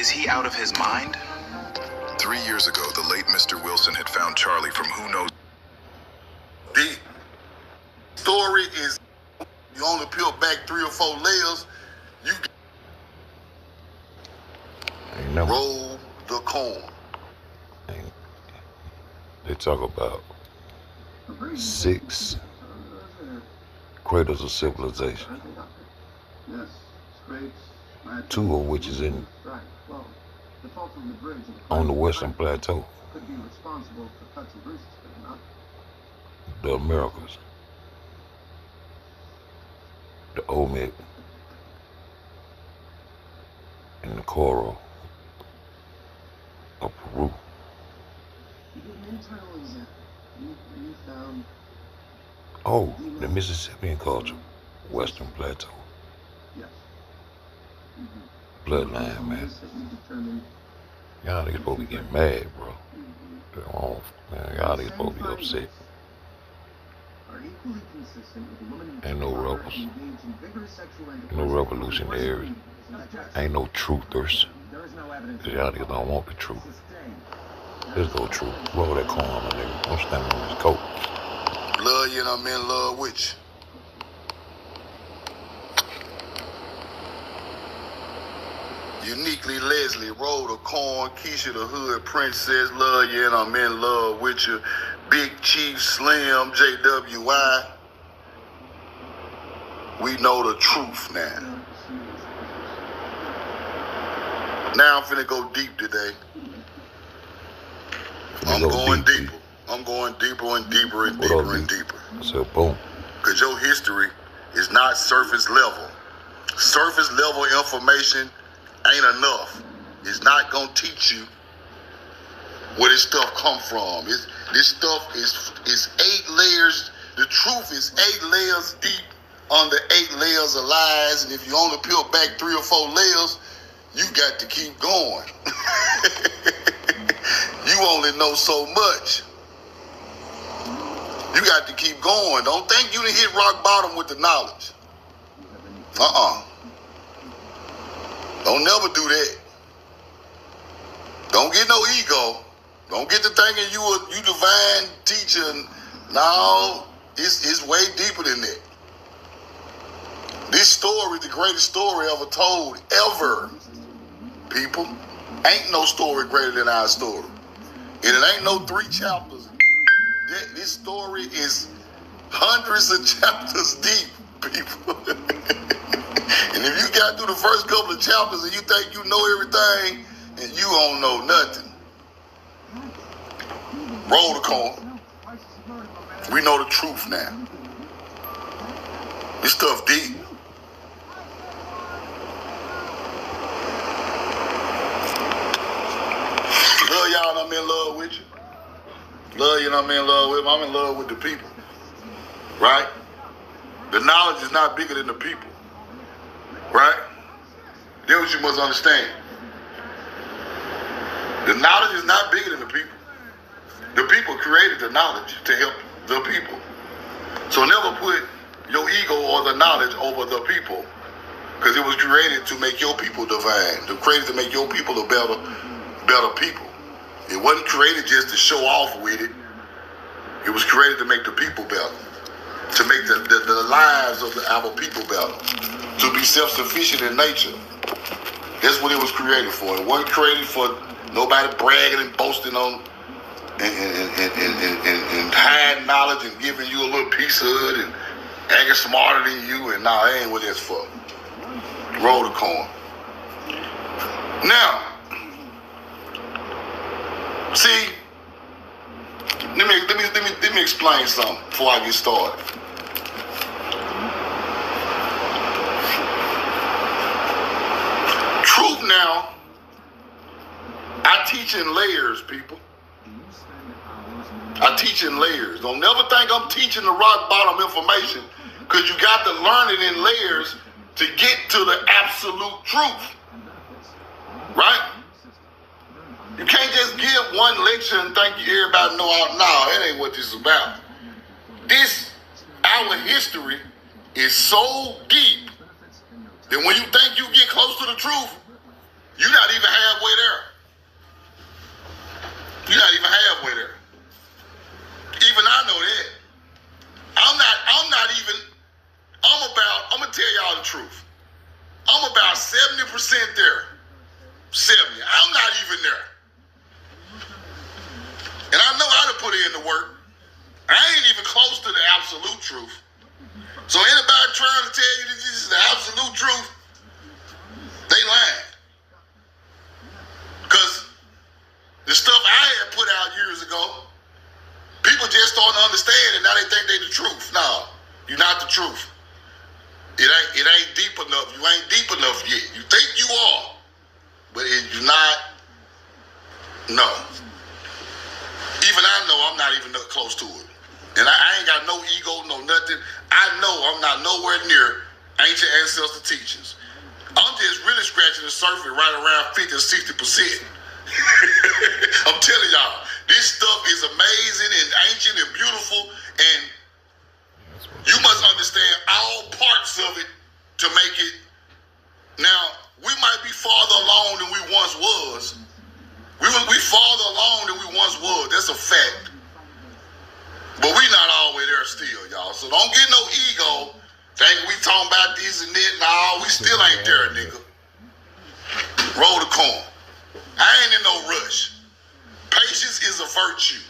Is he out of his mind? 3 years ago, the late Mr. Wilson had found Charlie from who knows. The story is, you only peel back 3 or 4 layers, you roll the corn. They talk about 6 cradles of civilization, 2 of which is on the Western Plateau, the Americas, the Olmec, and the coral of Peru. Oh, the Mississippian culture, Western Plateau. Bloodline, man. Y'all niggas supposed to be getting mad, bro. Man, y'all niggas supposed to be upset. Ain't no rebels. Ain't no revolutionaries. Ain't no truthers. Cause y'all niggas don't want the truth. Let's go truth. Roll that corn, my nigga. Don't stand on his coat. Love you and I'm in love with you. Uniquely Leslie, roll the corn, Keisha the Hood Princess, love you and I'm in love with you. Big Chief Slim, JWI. We know the truth now. Now I'm finna go deep today. I'm going deeper. I'm going deeper and deeper and deeper and deeper. So boom. Because your history is not surface level. Surface level information ain't enough. It's not gonna teach you where this stuff come from. This stuff is 8 layers. The truth is 8 layers deep under 8 layers of lies. And if you only peel back 3 or 4 layers, you got to keep going. You only know so much. You got to keep going. Don't think you done hit rock bottom with the knowledge. Don't never do that. Don't get no ego. Don't get to thinking you divine teacher. No, it's way deeper than that. This story is the greatest story ever told, ever. People, ain't no story greater than our story. And it ain't no 3 chapters. This story is hundreds of chapters deep, people. And if you got through the first couple of chapters and you think you know everything, and you don't know nothing. Roll the corn. We know the truth now. This stuff deep. Love y'all and I'm in love with you. Love you and I'm in love with them. I'm in love with the people. Right? The knowledge is not bigger than the people. Right? That's what you must understand. The knowledge is not bigger than the people. The people created the knowledge to help the people. So never put your ego or the knowledge over the people. Because it was created to make your people divine. It was created to make your people a better people. It wasn't created just to show off with it. It was created to make the people better. To make the lives of our people better. To be self-sufficient in nature. That's what it was created for. It wasn't created for nobody bragging and boasting on and hiding knowledge and giving you a little piece of it and acting smarter than you. And nah, that ain't what that's for. Roll the corn. Now, see, let me explain something before I get started. Truth now, I teach in layers, people. I teach in layers. Don't never think I'm teaching the rock bottom information, because you got to learn it in layers to get to the absolute truth. Right? You can't just give one lecture and think everybody know out. No, that ain't what this is about. Our history is so deep that when you think you get close to the truth, you not even No. Even I know I'm not even close to it. And I ain't got no ego, no nothing. I know I'm not nowhere near ancient ancestor teachings. I'm just really scratching the surface right around 50 or 60%. I'm telling y'all, this stuff is amazing and ancient and beautiful, and you must understand all parts of it to make it. Now, we might be farther along than we once was. We farther along than we once was. That's a fact. But we not all the way there still, y'all. So don't get no ego. Think we talking about this and that. Nah, we still ain't there, nigga. Roll the corn. I ain't in no rush. Patience is a virtue.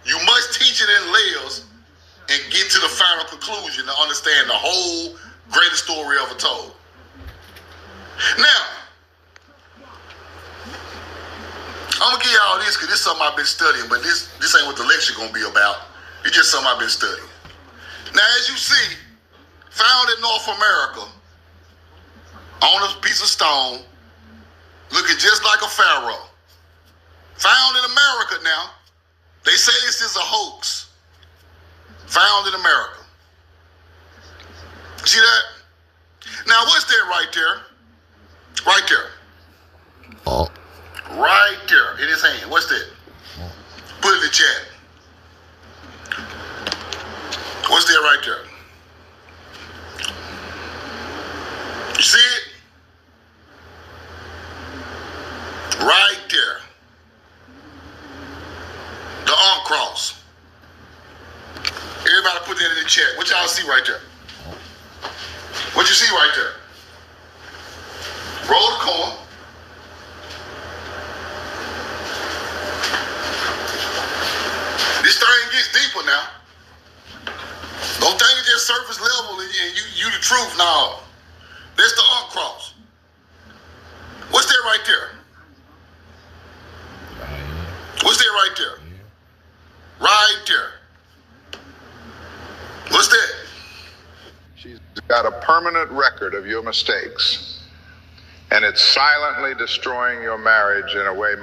You must teach it in layers and get to the final conclusion to understand the whole greatest story ever told. Now, I'm gonna give y'all this because this is something I've been studying, but this ain't what the lecture gonna be about. It's just something I've been studying. Now, as you see, found in North America on a piece of stone, looking just like a pharaoh. Found in America now. They say this is a hoax. Found in America. See that? Now, what's that right there? Right there. Oh. Right there in his hand. What's that? Put it in the chat. What's that right there? You see it? Right there. The arm cross. Everybody put that in the chat. What y'all see right there? What you see right there? Roll the coin. This thing gets deeper now. Don't think it's just surface level and you the truth. No. That's the arm cross. What's that right there? What's that right there? Right there. What's that? She's got a permanent record of your mistakes, and it's silently destroying your marriage in a way.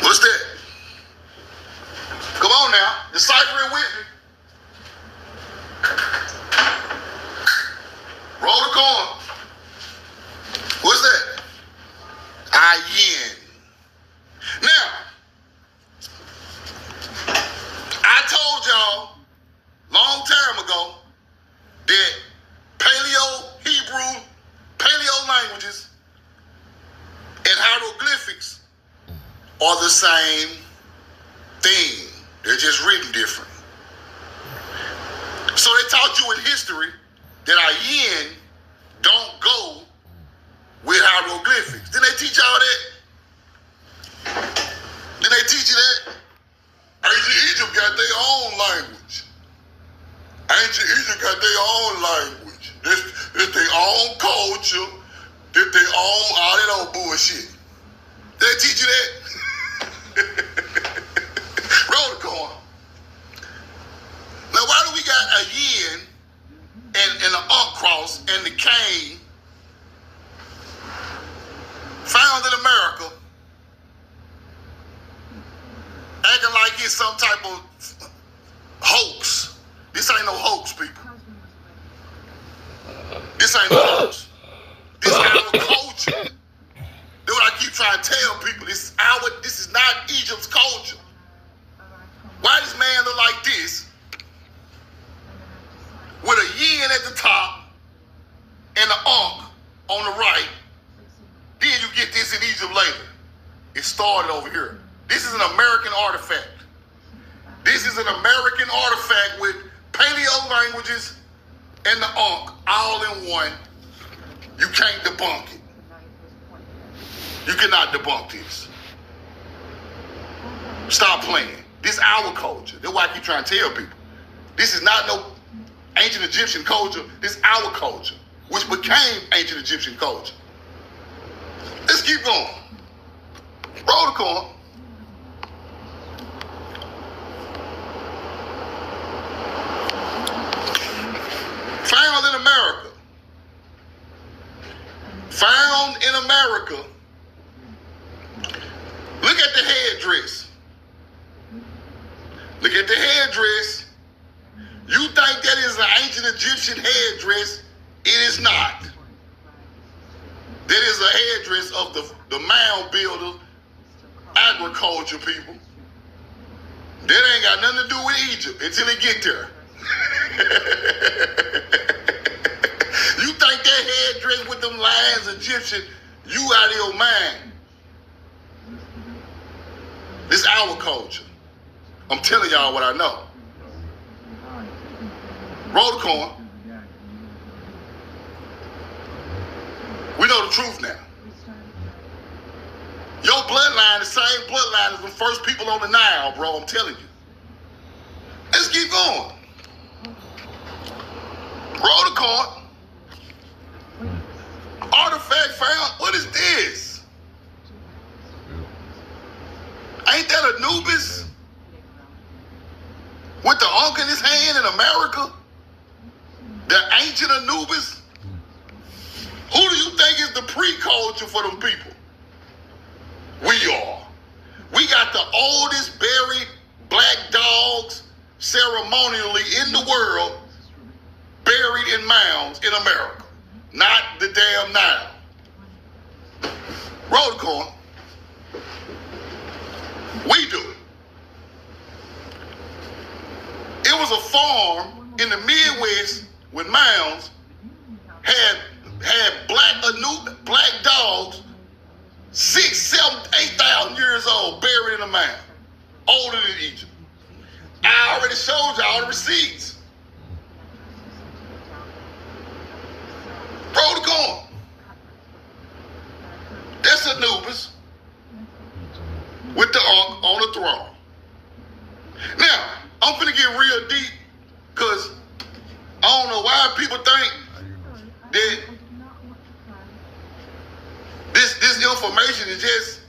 What's that? Come on now, decipher it with me. Roll the coin. What's that? Yin. Now, I told y'all long time ago that Paleo Hebrew, Paleo languages, and hieroglyphics are the same thing. They're just written different. So they taught you in history that our yin don't go with hieroglyphics. Didn't they teach y'all that? Didn't they teach you that? Ancient Egypt got their own language. Ancient Egypt got their own language. This their own culture. This their own, all that old bullshit. Did they teach you that? Roll the coin. Now, why do we got a yin and an cross and the cane found in America, acting like it's some type of hoax? This ain't no hoax, people. This ain't no hoax. This is our culture. That's what I keep trying to tell people. This is not Egypt's culture. Why does man look like this? With a yin at the top and an ankh on the right. Then you get this in Egypt later. It started over here. This is an American artifact. This is an American artifact with Paleo languages and the ankh all in one. You can't debunk it. You cannot debunk this. Stop playing. This is our culture. That's why I keep trying to tell people. This is not no ancient Egyptian culture. This is our culture, which became ancient Egyptian culture. Let's keep going. Roll the coin. Found in America. Found in America Look at the headdress. Look at the headdress. You think that is an ancient Egyptian headdress? It is not. That is a headdress of the mound builders, agriculture people. That ain't got nothing to do with Egypt until they get there. You think that headdress with them lines Egyptian, you out of your mind. This is our culture. I'm telling y'all what I know. Roll the coin. We know the truth now. Your bloodline, the same bloodline as the first people on the Nile, bro. I'm telling you. Let's keep going. Roll the coin. Artifact found. What is this? Ain't that Anubis? With the ankh in his hand in America? The ancient Anubis? Who do you think is the pre-culture for them people? We are. We got the oldest buried black dogs ceremonially in the world buried in mounds in America. Not the damn Nile. Roll the coin. We do it. It was a farm in the Midwest with mounds, had black dogs, 6, 7, 8,000 years old, buried in a mound, older than Egypt. I already showed y'all the receipts. Roll the coin. That's Anubis with the ankh on the throne. Now, I'm finna get real deep because I don't know why people think that this information is just,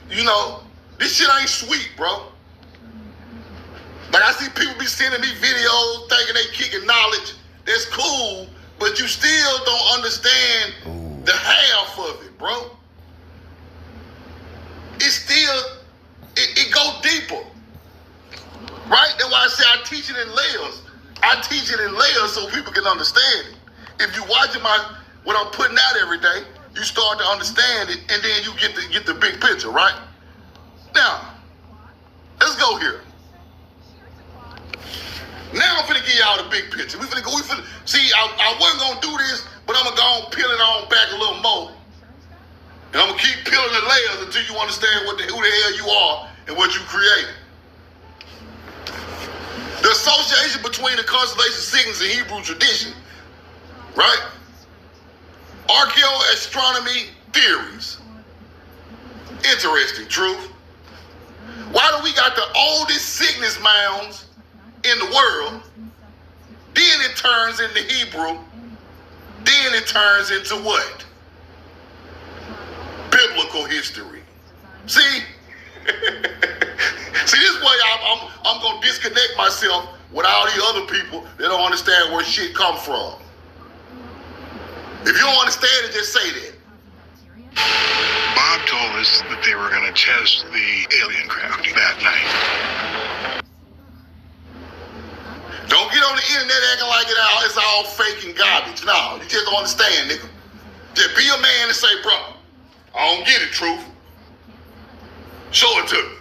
you know, this shit ain't sweet, bro. Like I see people be sending me videos thinking they kicking knowledge. That's cool, but you still don't understand the half of it, bro. It's still, it go deeper. Right? That's why I say I teach it in layers. I teach it in layers so people can understand it. If you watching what I'm putting out every day, you start to understand it, and then you get the big picture, right? Now, let's go here. Now I'm finna give y'all the big picture. See, I wasn't gonna do this, but I'm gonna go on peel it on back a little more. And I'm gonna keep peeling the layers until you understand who the hell you are and what you created. The association between the constellation signals and Hebrew tradition, right? Archaeoastronomy theories. Interesting, truth. Why do we got the oldest Cygnus mounds in the world? Then it turns into Hebrew. Then it turns into what? Biblical history. See? See, this way I'm going to disconnect myself with all these other people that don't understand where shit come from. If you don't understand it, just say that. Bob told us that they were going to test the alien craft that night. Don't get on the internet acting like it's all fake and garbage. No, you just don't understand, nigga. Just be a man and say, bro, I don't get it, truth. Show it to me.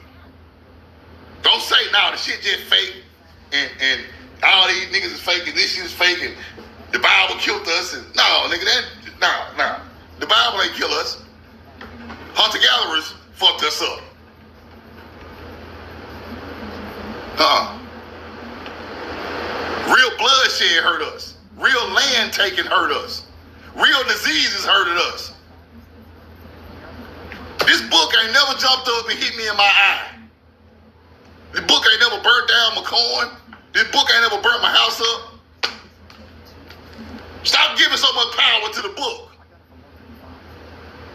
Don't say, nah, the shit just fake and all these niggas is fake and this shit is fake and the Bible killed us. And no, nigga, nah. The Bible ain't kill us. Hunter-gatherers fucked us up. Real bloodshed hurt us. Real land taking hurt us. Real diseases hurted us. This book ain't never jumped up and hit me in my eye. This book ain't never burnt down my corn. This book ain't never burnt my house up. Stop giving so much power to the book.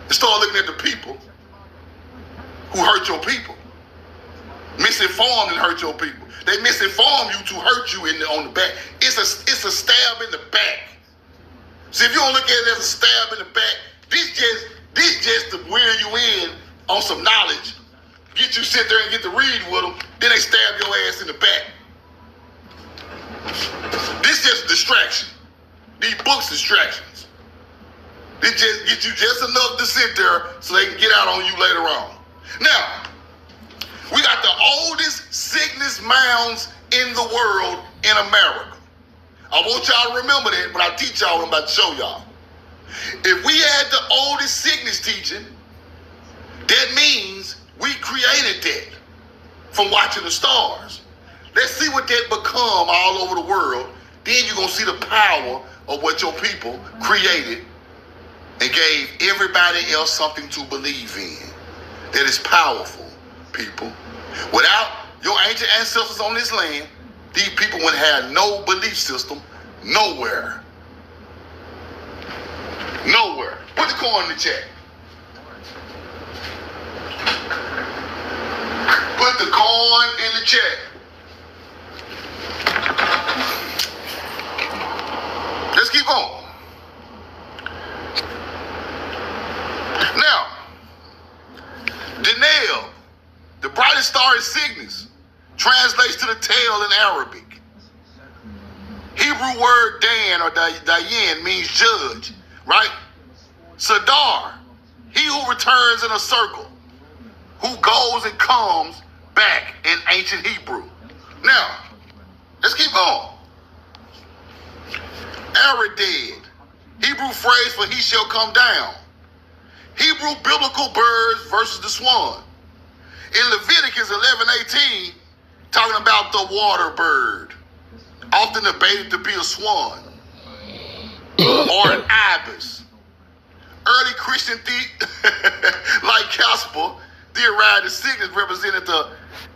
And start looking at the people who hurt your people. Misinformed and hurt your people. They misinform you to hurt you on the back. It's a stab in the back. See, if you don't look at it as a stab in the back, this just to wear you in on some knowledge Then they stab your ass in the back. This just a distraction. These books distractions. They just get you just enough to sit there so they can get out on you later on. Now, we got the oldest sickness mounds in the world in America. I want y'all to remember that when I teach y'all what I'm about to show y'all. If we had the oldest sickness teaching, that means we created that from watching the stars. Let's see what that become all over the world. Then you're going to see the power of what your people created and gave everybody else something to believe in. That is powerful, people. Without your ancient ancestors on this land, these people would have no belief system nowhere. Nowhere. Put the coin in the chat. Put the coin in the chat. Let's keep going. Now, Denel, the brightest star in Cygnus, translates to the tail in Arabic. Hebrew word Dan or Dayan means judge, right? Sadar, he who returns in a circle, who goes and comes back in ancient Hebrew. Now, let's keep going. Arided, Hebrew phrase for he shall come down. Hebrew biblical birds versus the swan. In Leviticus 11:18, talking about the water bird, often debated to be a swan or an ibis. Early Christian like Casper theorized the Cygnus represented the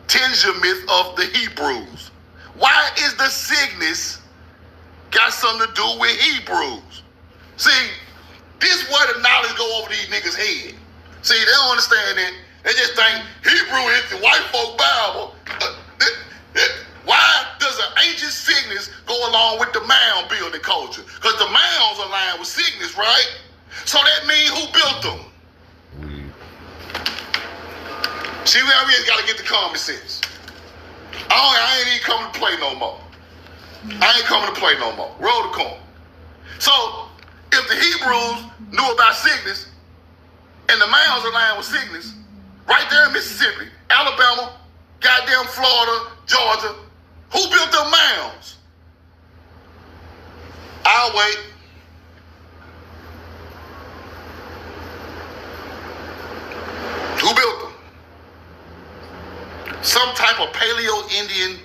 Tinja myth of the Hebrews. Why is the Cygnus got something to do with Hebrews? See, this is where the knowledge go over these niggas' head. See, they don't understand it. They just think Hebrew is the white folk Bible. Why does an ancient Cygnus go along with the mound building culture? Because the mounds align with Cygnus, right? So that means who built them? See, we already got to get the common sense. I ain't even coming to play no more. I ain't coming to play no more. Roll the coin. So, if the Hebrews knew about Cygnus, and the mounds aligned with Cygnus, right there in Mississippi, Alabama, goddamn Florida, Georgia, who built them mounds? I'll wait. Who built them? Some type of Paleo-Indian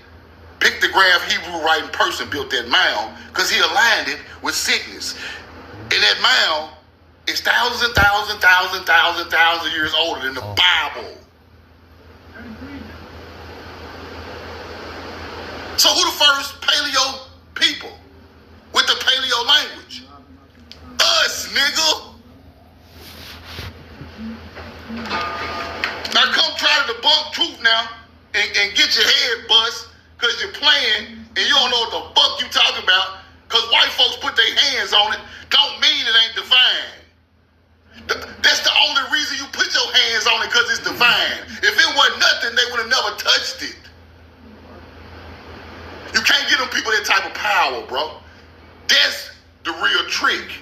pictograph Hebrew writing person built that mound because he aligned it with Cygnus. And that mound is thousands and thousands and thousands and thousands and thousands of years older than the Bible. So who the first paleo people with the paleo language? Us, nigga. Now come try to debunk truth now and get your head bust because you're playing and you don't know what the fuck you talking about because white folks put their hands on it don't mean it ain't divine. That's the only reason you put your hands on it because it's divine. If it wasn't nothing, they would have never touched it. You can't give them people that type of power, bro. That's the real trick.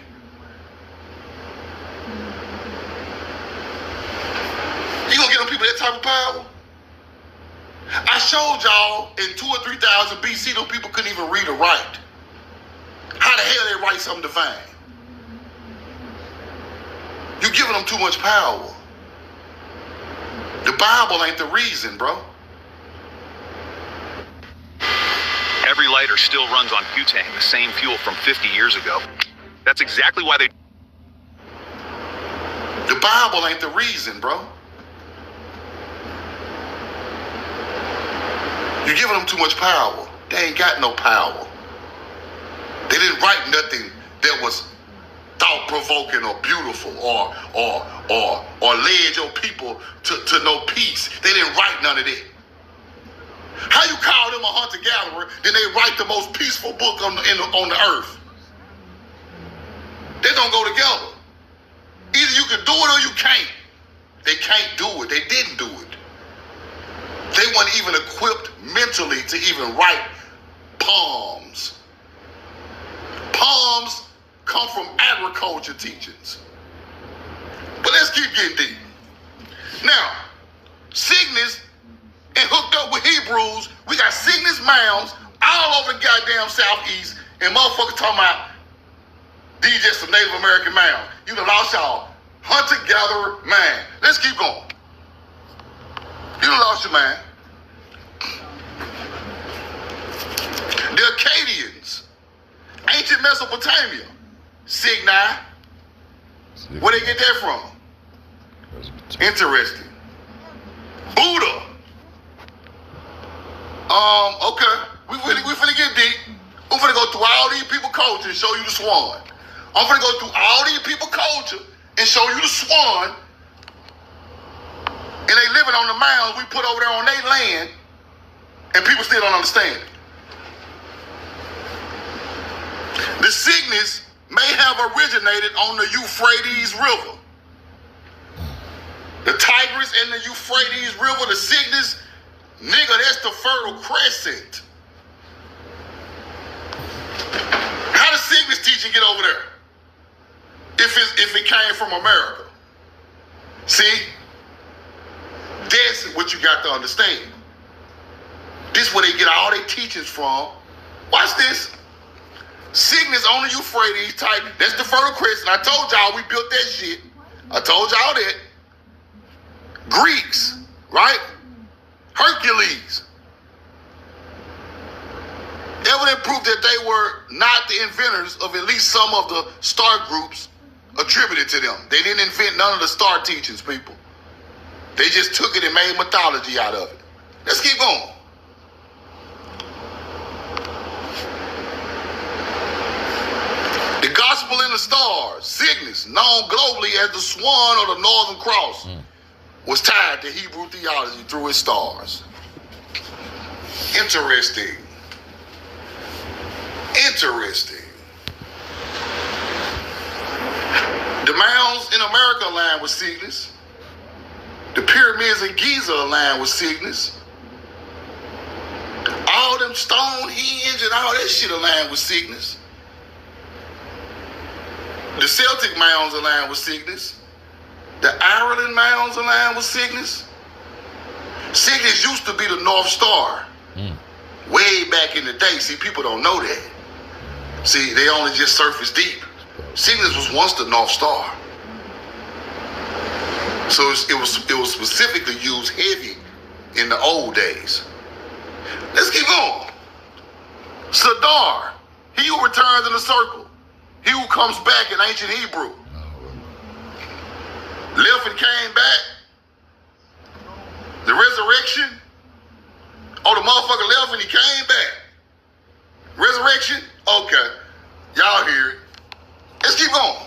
You gonna give them people that type of power? I showed y'all in 2,000 or 3,000 BC, those people couldn't even read or write. How the hell they write something divine? You giving them too much power. The Bible ain't the reason, bro. Every lighter still runs on butane, the same fuel from 50 years ago. That's exactly why they... The Bible ain't the reason, bro. You're giving them too much power. They ain't got no power. They didn't write nothing that was thought-provoking or beautiful or led your people to know peace. They didn't write none of that. How you call them a hunter-gatherer, then they write the most peaceful book on the earth? They don't go together. Either you can do it or you can't. They can't do it. They didn't do it. They weren't even equipped mentally to even write poems. Poems come from agriculture teachings. But let's keep getting deep. Now, Cygnus and hooked up with Hebrews, we got Cygnus mounds all over the goddamn southeast, and motherfuckers talking about these just some Native American mounds. You done lost y'all hunter-gatherer man. Let's keep going. You done lost your man. The Akkadians, ancient Mesopotamia, Cygni. Where they get that from? Interesting. Buddha. Okay. We finna get deep. I'm finna go through all these people culture and show you the swan. I'm finna go through all these people culture and show you the swan. And they living on the mounds we put over there on their land, and people still don't understand it. The Cygnus may have originated on the Euphrates River. The Tigris and the Euphrates River, the Cygnus, nigga, that's the Fertile Crescent. How does Cygnus teaching get over there? If it came from America. See? That's what you got to understand. This is where they get all their teachings from. Watch this. Cygnus on the Euphrates type. That's the Fertile Crescent. I told y'all we built that shit. I told y'all that. Greeks, right? Hercules. Evident proof that they were not the inventors of at least some of the star groups attributed to them. They didn't invent none of the star teachings, people. They just took it and made mythology out of it. Let's keep going. The Gospel in the Stars, Cygnus, known globally as the Swan or the Northern Cross, was tied to Hebrew theology through its stars. Interesting. Interesting. The mounds in America align with Cygnus. The pyramids in Giza align with Cygnus. All them Stonehenge and all that shit align with Cygnus. The Celtic mounds align with Cygnus. The Ireland mounds align with Cygnus. Cygnus used to be the North Star. Way back in the day. See, people don't know that. See, they only just surface deep. Cygnus was once the North Star. So it was specifically used heavy in the old days. Let's keep going. Sadar, he who returns in a circle. He who comes back in ancient Hebrew. Left and came back. The resurrection. Oh, the motherfucker left and he came back. Resurrection? Okay. Y'all hear it. Let's keep going.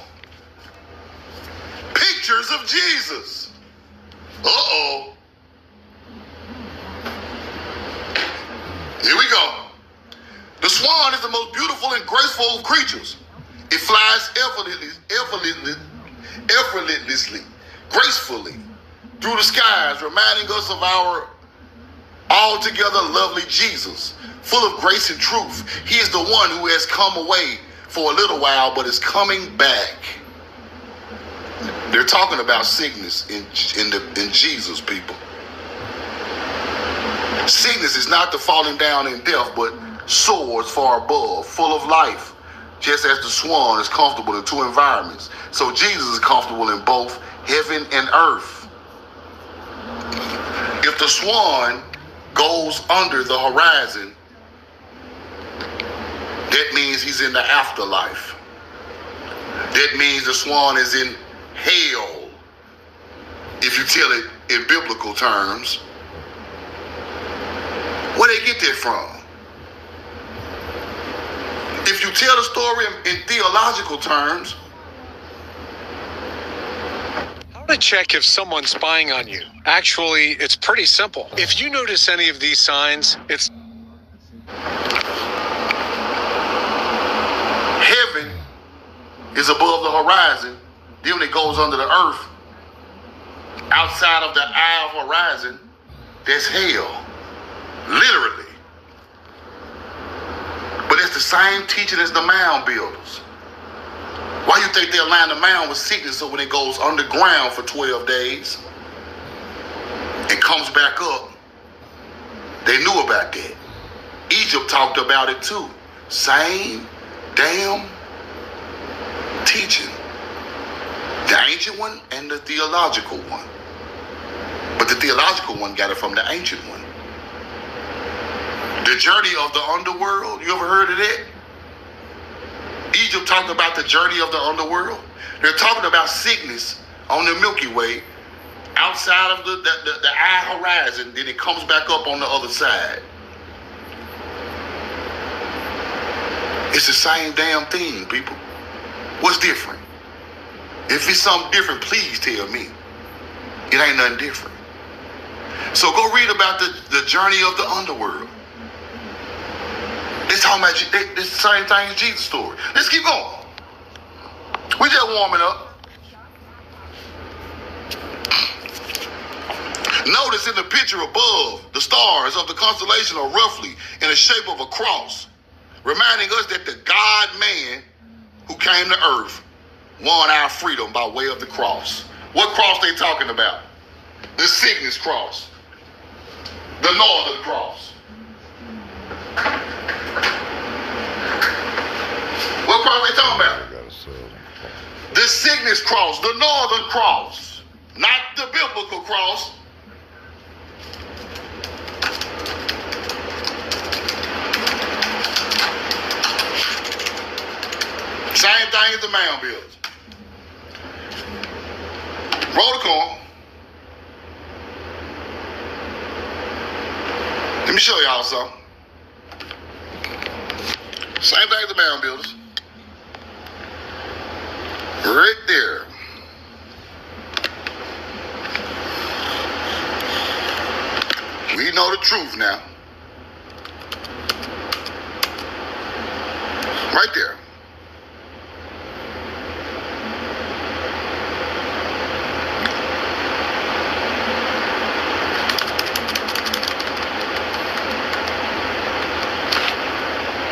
Pictures of Jesus. Uh-oh. Here we go. The swan is the most beautiful and graceful of creatures. It flies effortlessly, gracefully through the skies, reminding us of our altogether lovely Jesus, full of grace and truth. He is the one who has come away for a little while, but is coming back. They're talking about Cygnus in Jesus, people. Cygnus is not the falling down in death, but soars far above, full of life, just as the swan is comfortable in two environments. So Jesus is comfortable in both heaven and earth. If the swan goes under the horizon, that means he's in the afterlife. That means the swan is in hell, if you tell it in biblical terms. Where they get that from? If you tell the story in theological terms. How to check if someone's spying on you? Actually, it's pretty simple. If you notice any of these signs, it's heaven is above the horizon. Then when it goes under the earth, outside of the eye of horizon, That's hell. Literally. But it's the same teaching as the mound builders. Why you think they align the mound with sickness so when it goes underground for 12 days and comes back up, they knew about that. Egypt talked about it too. Same damn teaching. The ancient one and the theological one. But the theological one got it from the ancient one. The journey of the underworld, you ever heard of that? Egypt talked about the journey of the underworld. They're talking about sickness on the Milky Way outside of the eye horizon, then it comes back up on the other side. It's the same damn thing, people. What's different? If it's something different, please tell me. It ain't nothing different. So go read about the journey of the underworld. It's talking about it's the same thing as Jesus' story. Let's keep going. We just warming up. Notice in the picture above, the stars of the constellation are roughly in the shape of a cross, reminding us that the God-man who came to earth won our freedom by way of the cross. What cross they talking about? The sickness cross. The northern cross. What cross they talking about? The sickness cross, the northern cross, not the biblical cross. Same thing as the mound builders. Roll the corn. Let me show y'all something. Same thing as the mound builders. Right there. We know the truth now. Right there.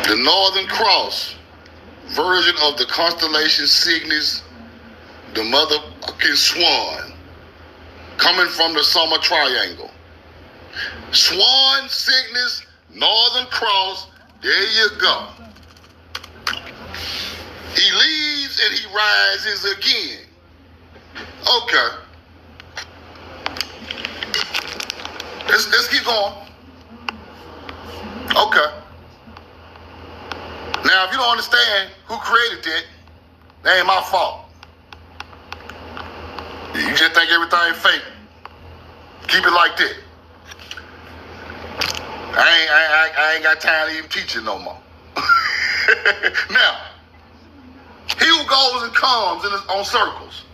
The Northern Cross version of the constellation Cygnus, the motherfucking swan, coming from the summer triangle. Swan, Cygnus, Northern Cross, there you go. He leaves and he rises again. Okay. Let's keep going. Okay. Now, if you don't understand who created that, that ain't my fault. You just think everything fake. Keep it like that. I ain't got time to even teach it no more. Now, he who goes and comes on circles,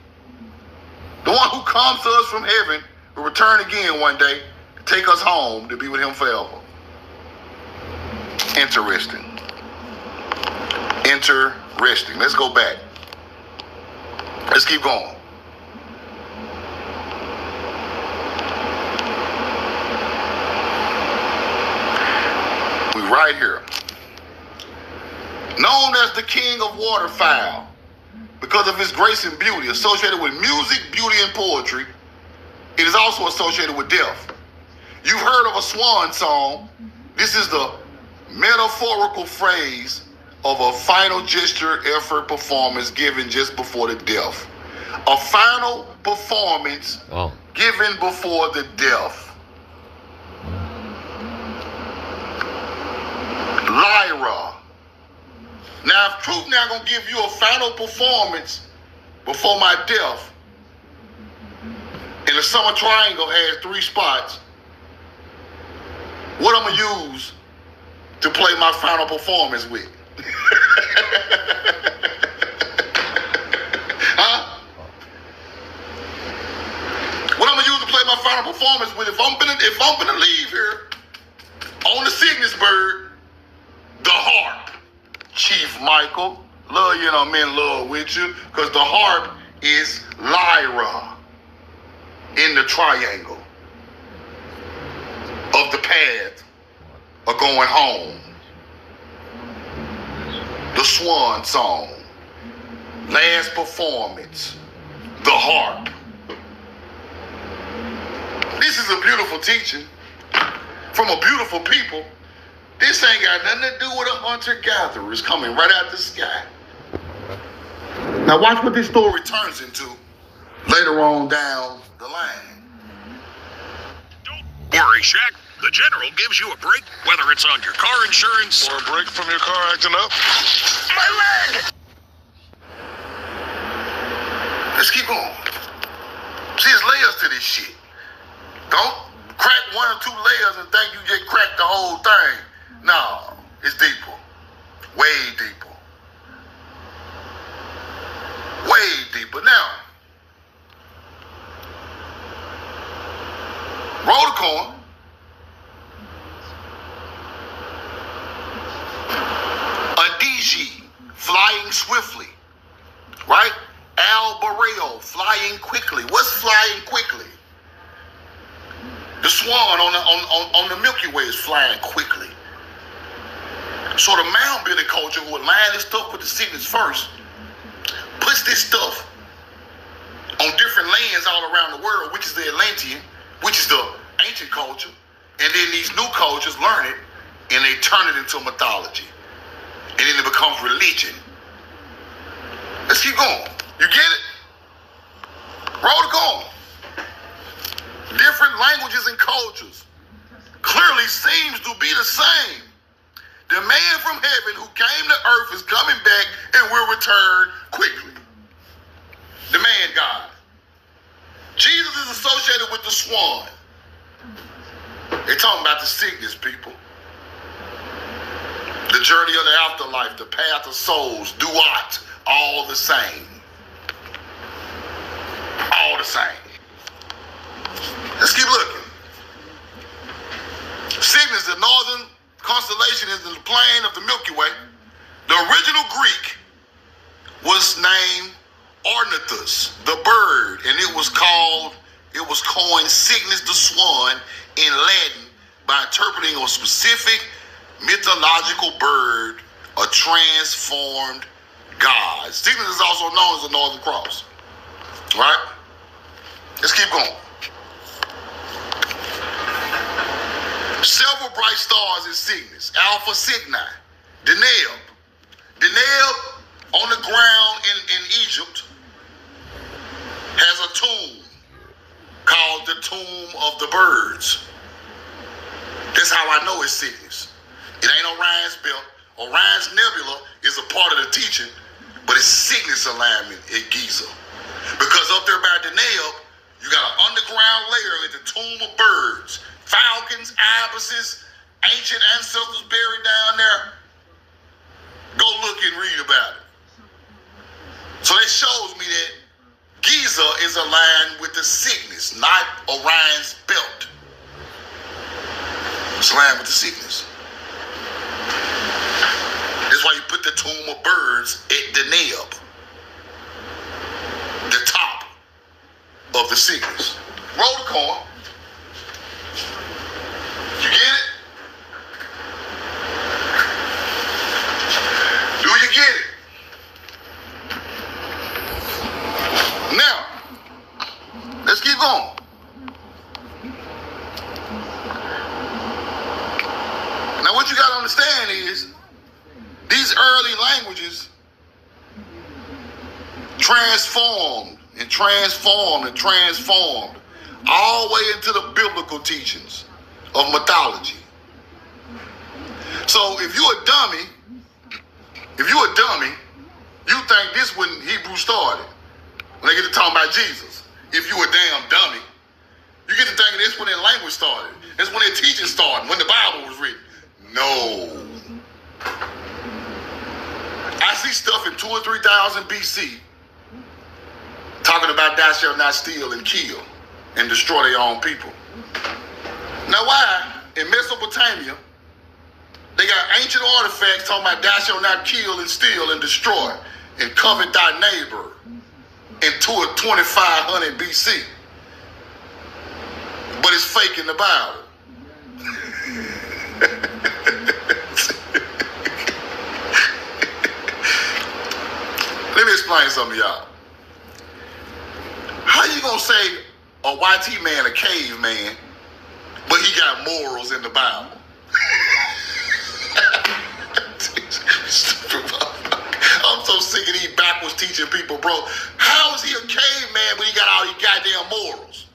the one who comes to us from heaven will return again one day, take us home to be with him forever. Interesting. Interesting. Let's go back. Let's keep going. We right here. Known as the king of waterfowl because of his grace and beauty, associated with music, beauty, and poetry, it is also associated with death. You've heard of a swan song. This is the metaphorical phrase of a final gesture, effort, performance given just before the death. A final performance given before the death. Lyra. Now, if truth now gonna give you a final performance before my death, and the summer triangle has 3 spots, what I'm gonna use to play my final performance with? Huh? What I'm gonna use to play my final performance with? If I'm gonna leave here on the Cygnus bird, the harp, Chief Michael, love you and I'm in love with you, because the harp is Lyra in the triangle. the path of going home. The swan song, last performance, the harp. This is a beautiful teaching from a beautiful people. This ain't got nothing to do with a hunter-gatherer coming right out the sky. Now watch what this story turns into later on down the line. Don't worry, Shaq. The General gives you a break, whether it's on your car insurance Or a break from your car acting up. my leg. Let's keep going. See, there's layers to this shit. Don't crack one or two layers and think you just cracked the whole thing. No, it's deeper. Way deeper. Way deeper. Now, roll the corn. A DG flying swiftly, right? Al Barreo flying quickly. What's flying quickly? The swan on the Milky Way is flying quickly. So the mound building culture, who align this stuff with the sickness first, puts this stuff on different lands all around the world, which is the Atlantean, which is the ancient culture, and then these new cultures learn it and they turn it into mythology. And then it becomes religion. Let's keep going. You get it? Roll the corn. Different languages and cultures clearly seems to be the same. The man from heaven who came to earth is coming back and will return quickly. The man God. Jesus is associated with the swan. They're talking about the sickness, people. The journey of the afterlife, the path of souls, duat, all the same. All the same. Let's keep looking. Cygnus, the northern constellation, is in the plane of the Milky Way. The original Greek was named Ornithus, the bird, and it was coined Cygnus the swan in Latin by interpreting a specific mythological bird, a transformed god. Cygnus is also known as the Northern Cross. Right? Let's keep going. Several bright stars in Cygnus. Alpha Cygni. Deneb. Deneb on the ground in Egypt has a tomb called the Tomb of the Birds. That's how I know it's Cygnus. It ain't Orion's belt. Orion's nebula is a part of the teaching, but it's Cygnus alignment at Giza. Because up there by Deneb, you got an underground layer at the Tomb of Birds. Falcons, ibises, ancient ancestors buried down there. Go look and read about it. So that shows me that Giza is aligned with the Cygnus, not Orion's belt. It's aligned with the Cygnus. That's why you put the Tomb of Birds at Deneb, the top of the Cygnus. Roll the corn. You get it? Do you get it? Now, let's keep going. Now, what you got to understand is these early languages transformed and transformed and transformed all the way into the biblical teachings of mythology. So if you're a dummy, you think this when Hebrew started. When they get to talking about Jesus. If you a damn dummy, you get to thinking this when their language started. That's when their teaching started, when the Bible was written. No. I see stuff in 2,000 or 3,000 BC talking about thou shalt not steal and kill and destroy their own people. Now why, in Mesopotamia, they got ancient artifacts talking about thou shalt not kill and steal and destroy and covet thy neighbor in 2500 BC. But it's fake in the Bible. explain something to y'all. How you gonna say a YT man a caveman, but he got morals in the Bible? I'm so sick of these backwards teaching people, bro. How is he a caveman when he got all these goddamn morals?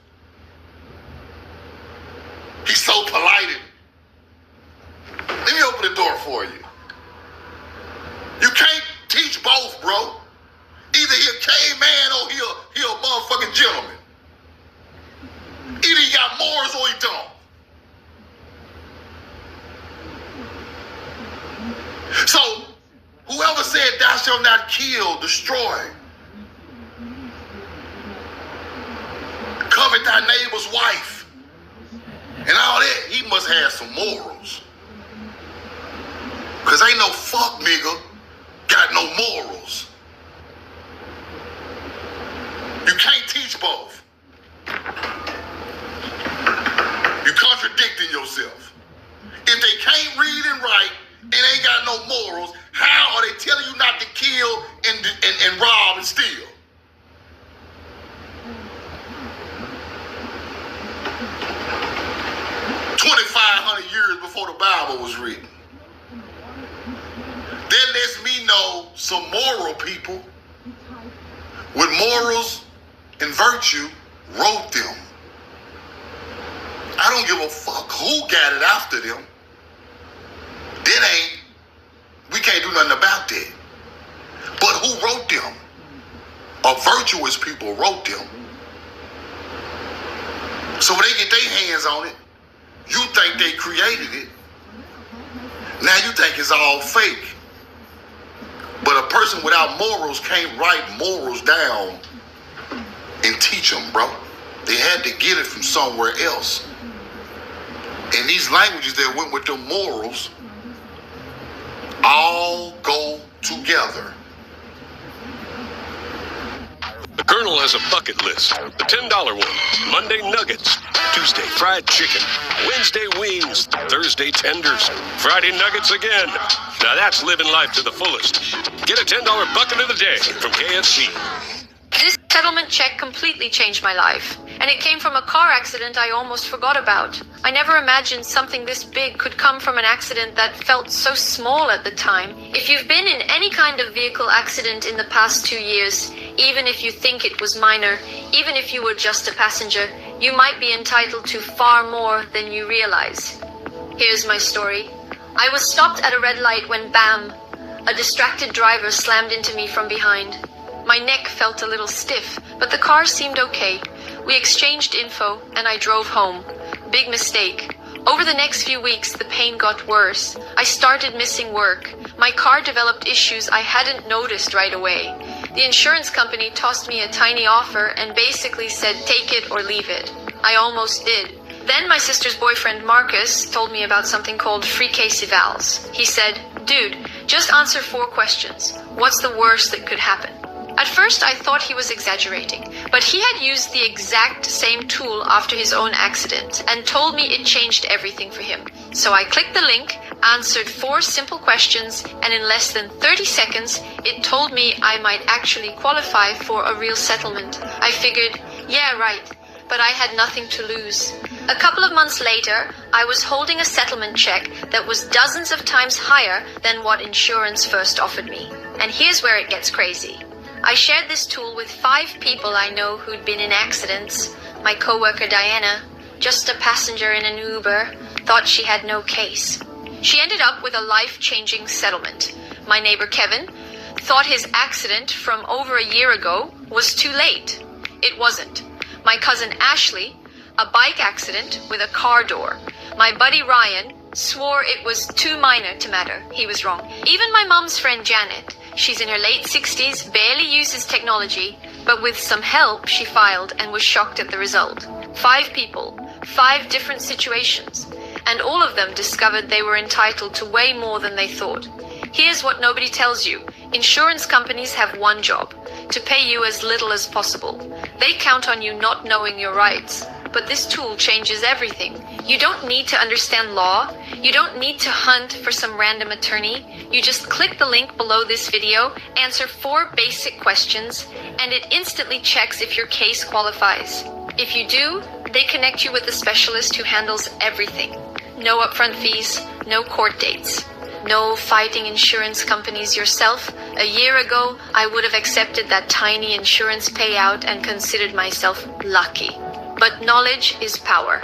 He's so polite. Let me open the door for you. You can't teach both, bro. Either he a caveman or he a motherfucking gentleman. Either he got morals or he don't. So, whoever said thou shalt not kill, destroy, covet thy neighbor's wife, and all that, he must have some morals. Because ain't no fuck nigga got no morals. You can't teach both. You're contradicting yourself. If they can't read and write and ain't got no morals, how are they telling you not to kill and rob and steal? $2,500 years before the Bible was written. That lets me know some moral people with morals and virtue wrote them. I don't give a fuck who got it after them. We can't do nothing about that. But who wrote them? Virtuous people wrote them. So when they get their hands on it, you think they created it. Now you think it's all fake. But a person without morals can't write morals down and teach them, bro. They had to get it from somewhere else. And these languages that went with them morals all go together. The Colonel has a bucket list. The $10 one, Monday nuggets, Tuesday fried chicken, Wednesday wings, Thursday tenders, Friday nuggets again. Now that's living life to the fullest. Get a $10 bucket of the day from KFC. This settlement check completely changed my life, and it came from a car accident I almost forgot about. I never imagined something this big could come from an accident that felt so small at the time. If you've been in any kind of vehicle accident in the past 2 years, even if you think it was minor, even if you were just a passenger, you might be entitled to far more than you realize. Here's my story. I was stopped at a red light when bam, a distracted driver slammed into me from behind. My neck felt a little stiff, but the car seemed okay. We exchanged info, and I drove home. Big mistake. Over the next few weeks, the pain got worse. I started missing work. My car developed issues I hadn't noticed right away. The insurance company tossed me a tiny offer and basically said, take it or leave it. I almost did. Then my sister's boyfriend, Marcus, told me about something called free case evals. He said, dude, just answer 4 questions. What's the worst that could happen? At first, I thought he was exaggerating, but he had used the exact same tool after his own accident and told me it changed everything for him. So I clicked the link, answered 4 simple questions, and in less than 30 seconds, it told me I might actually qualify for a real settlement. I figured, yeah, right, but I had nothing to lose. A couple of months later, I was holding a settlement check that was dozens of times higher than what insurance first offered me. And here's where it gets crazy. I shared this tool with 5 people I know who'd been in accidents. My coworker Diana, just a passenger in an Uber, thought she had no case. She ended up with a life-changing settlement. My neighbor Kevin thought his accident from over a year ago was too late. It wasn't. My cousin Ashley, a bike accident with a car door. My buddy Ryan swore it was too minor to matter. He was wrong. Even my mom's friend Janet, she's in her late 60s, barely uses technology, but with some help she filed and was shocked at the result. 5 people, 5 different situations, and all of them discovered they were entitled to way more than they thought. Here's what nobody tells you. Insurance companies have one job, to pay you as little as possible. They count on you not knowing your rights. but this tool changes everything. You don't need to understand law. You don't need to hunt for some random attorney. You just click the link below this video, answer 4 basic questions, and it instantly checks if your case qualifies. If you do, they connect you with a specialist who handles everything. No upfront fees, no court dates. No fighting insurance companies yourself. A year ago, I would have accepted that tiny insurance payout and considered myself lucky. But knowledge is power.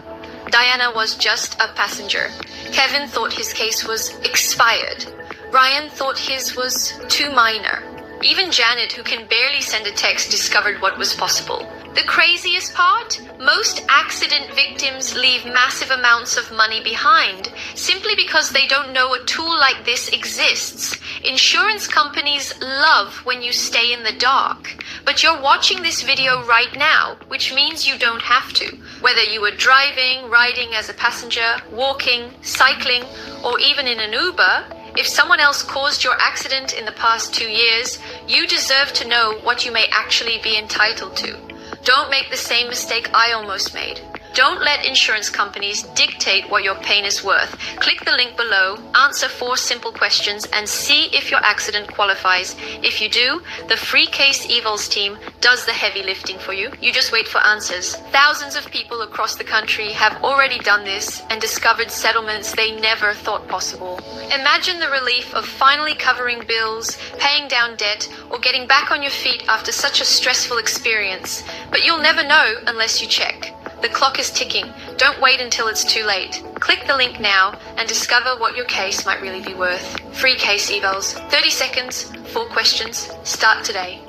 Diana was just a passenger. Kevin thought his case was expired. Ryan thought his was too minor. Even Janet, who can barely send a text, discovered what was possible. The craziest part? Most accident victims leave massive amounts of money behind simply because they don't know a tool like this exists. Insurance companies love when you stay in the dark. But you're watching this video right now, which means you don't have to. Whether you were driving, riding as a passenger, walking, cycling, or even in an Uber, if someone else caused your accident in the past 2 years, you deserve to know what you may actually be entitled to. Don't make the same mistake I almost made. Don't let insurance companies dictate what your pain is worth. Click the link below, answer 4 simple questions, and see if your accident qualifies. If you do, the free Case Evils team does the heavy lifting for you. You just wait for answers. Thousands of people across the country have already done this and discovered settlements they never thought possible. Imagine the relief of finally covering bills, paying down debt, or getting back on your feet after such a stressful experience. But you'll never know unless you check. The clock is ticking. Don't wait until it's too late. Click the link now and discover what your case might really be worth. Free Case Evals. 30 seconds, 4 questions. Start today.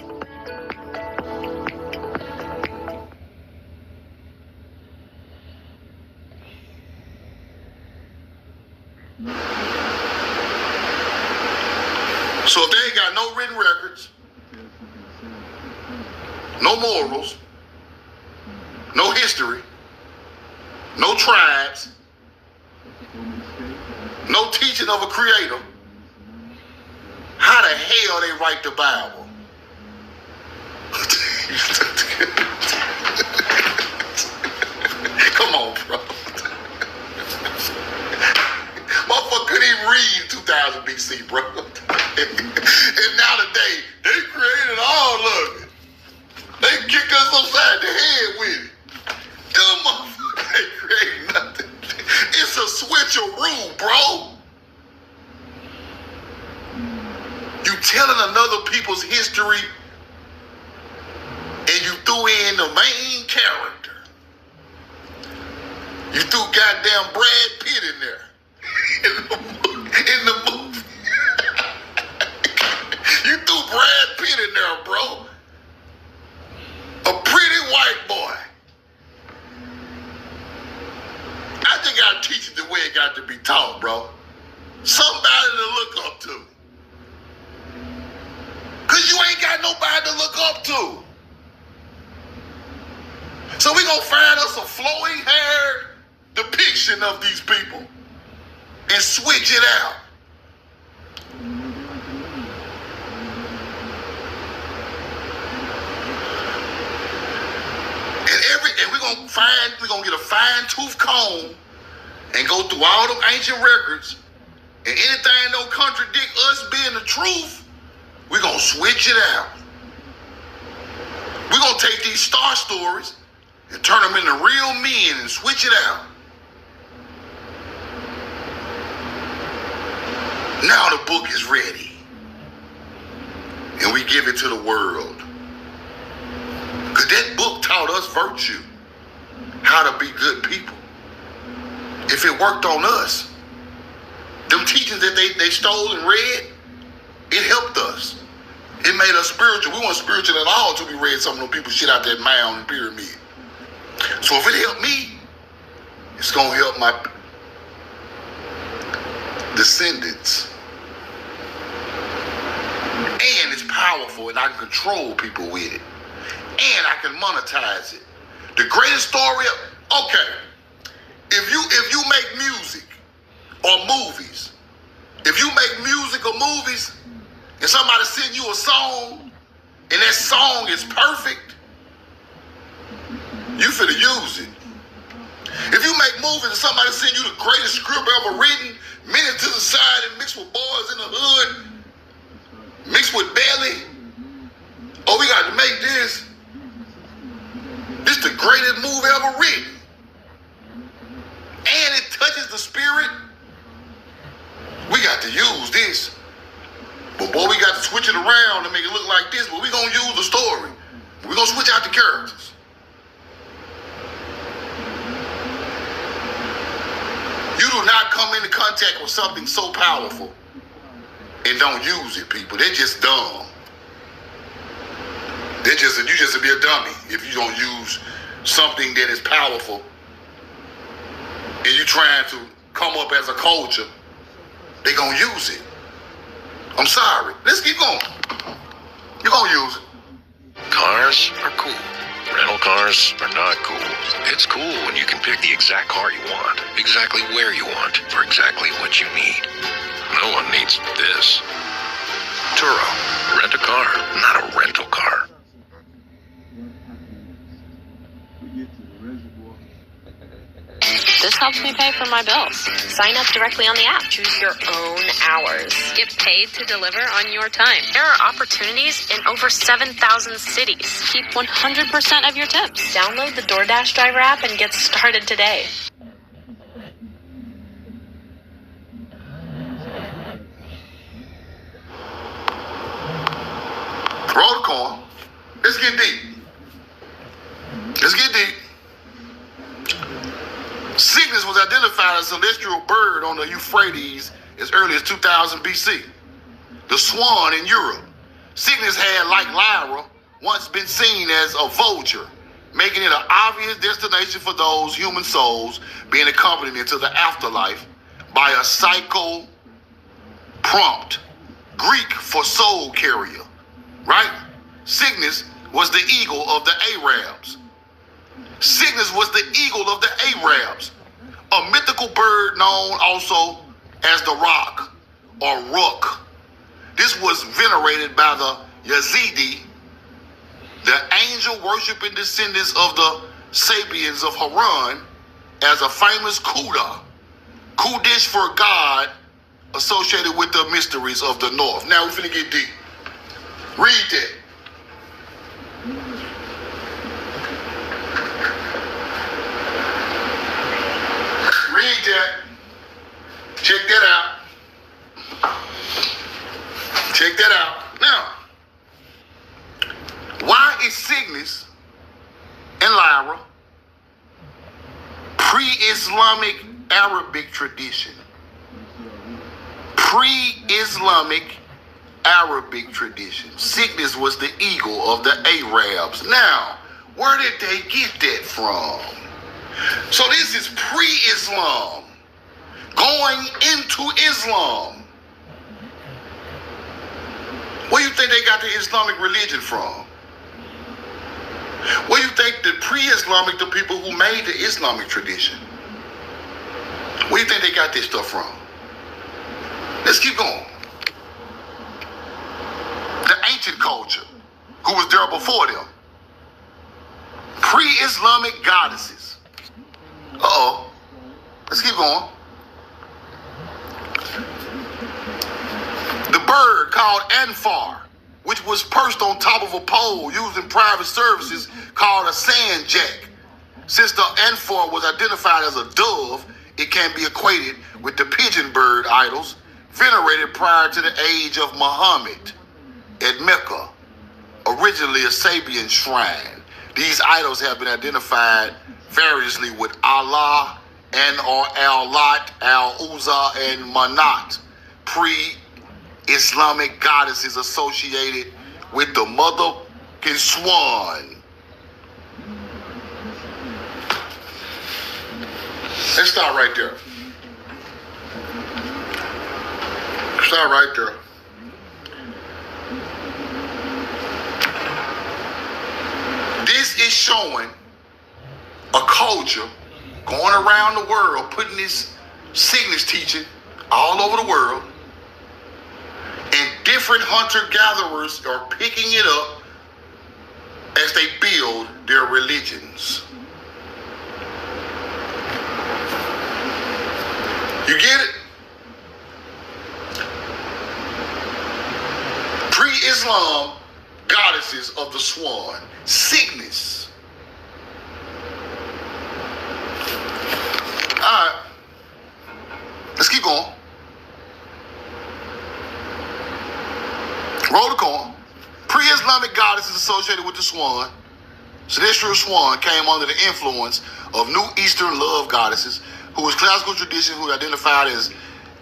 So if they ain't got no written records, no morals, no history, no tribes, no teaching of a creator, how the hell they write the Bible? Come on, bro. Motherfucker couldn't even read 2000 BC, bro. And now today, they created all of it. They kicked us upside the head with it. Them motherfuckers ain't creating nothing. It's a switcheroo, bro. You telling another people's history and you threw in the main character. You threw goddamn Brad Pitt in there. In the movie. You threw Brad Pitt in there, bro. A pretty white boy. I think I teach it the way it got to be taught, bro. Somebody to look up to. Cause you ain't got nobody to look up to. So we gonna find us a flowing hair depiction of these people and switch it out. And we're gonna get a fine-tooth comb and go through all them ancient records, and anything don't contradict us being the truth, we're gonna switch it out. We're gonna take these star stories and turn them into real men and switch it out. Now the book is ready. And we give it to the world. Because that book taught us virtue. How to be good people. If it worked on us, them teachings that they stole and read, it helped us. It made us spiritual. We weren't spiritual at all until we read some of them people shit out that mound and pyramid. So if it helped me, it's going to help my descendants. And it's powerful and I can control people with it. And I can monetize it. The greatest story of, okay, if you make music or movies, if you make music or movies and somebody send you a song and that song is perfect, you finna use it. If you make movies and somebody send you the greatest script ever written, minutes to the side and mixed with boys in the hood, mixed with belly, oh, we got to make this. This the greatest movie ever written. And it touches the spirit. We got to use this. But boy, we got to switch it around to make it look like this, but we gonna use the story. We're gonna switch out the characters. You do not come into contact with something so powerful and don't use it, people. They're just dumb. You just be a dummy if you don't use something that is powerful and you trying to come up as a culture. They gonna use it. I'm sorry. Let's keep going. You're gonna use it. Cars are cool. Rental cars are not cool. It's cool when you can pick the exact car you want, exactly where you want, for exactly what you need. No one needs this. Turo. Rent a car, not a rental car. This helps me pay for my bills. Sign up directly on the app. Choose your own hours. Get paid to deliver on your time. There are opportunities in over 7,000 cities. Keep 100% of your tips. Download the DoorDash driver app and get started today. Roll the corn. Let's get deep. Let's get deep. Cygnus was identified as a celestial bird on the Euphrates as early as 2000 BC. The swan in Europe. Cygnus had, like Lyra, once been seen as a vulture, making it an obvious destination for those human souls being accompanied into the afterlife by a psycho prompt, Greek for soul carrier, right? Cygnus was the eagle of the Arabs. Cygnus was the eagle of the Arabs, a mythical bird known also as the rock or rook. This was venerated by the Yazidi, the angel worshiping descendants of the Sabians of Haran, as a famous Kuda, Kudish for God, associated with the mysteries of the north. Now we're finna get deep. Read that. Read that. Check that out. Check that out. Now, why is Cygnus and Lyra pre-Islamic Arabic tradition? Pre-Islamic Arabic tradition. Cygnus was the eagle of the Arabs. Now, where did they get that from? So this is pre-Islam, going into Islam. Where do you think they got the Islamic religion from? Where do you think the pre-Islamic, the people who made the Islamic tradition, where do you think they got this stuff from? Let's keep going. The ancient culture, who was there before them. Pre-Islamic goddesses. Uh-oh. Let's keep going. The bird called Anfar, which was perched on top of a pole used in private services, called a sandjack. Since the Anfar was identified as a dove, it can be equated with the pigeon bird idols venerated prior to the age of Muhammad at Mecca, originally a Sabian shrine. These idols have been identified variously with Allah and or Al-Lat, Al-Uzza, and Manat, pre-Islamic goddesses associated with the motherfucking swan. Let's start right there. Start right there. This is showing a culture going around the world, putting this Cygnus teaching all over the world, and different hunter-gatherers are picking it up as they build their religions. get it? Pre-Islam goddesses of the swan. Cygnus. Alright. Let's keep going. Roll the corn. Pre-Islamic goddesses associated with the swan. Celestial swan came under the influence of New Eastern love goddesses, who was classical tradition who identified as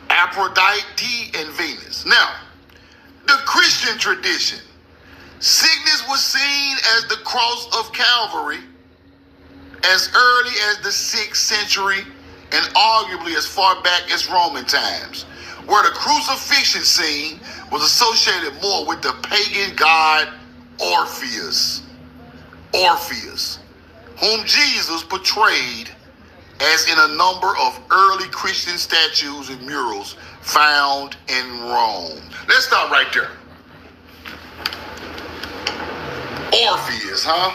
Aphrodite and Venus. Now, the Christian tradition. Cygnus was seen as the cross of Calvary as early as the 6th century and arguably as far back as Roman times, where the crucifixion scene was associated more with the pagan god Orpheus, whom Jesus portrayed as in a number of early Christian statues and murals found in Rome. Let's stop right there. Orpheus, huh?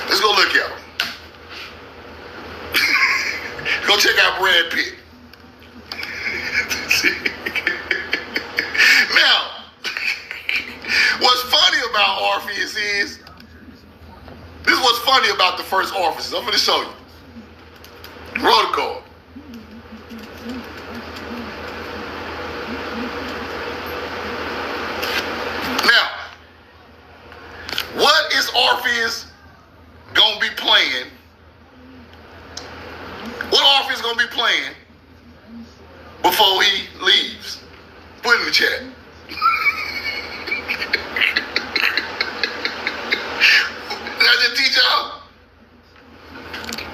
Let's go look at him. Go check out Brad Pitt. Now, what's funny about Orpheus is, this is what's funny about the first Orpheus. I'm going to show you. Roll the card. Now, what is Orpheus going to be playing? What Orpheus going to be playing before he leaves? Put it in the chat. Did I just teach y'all?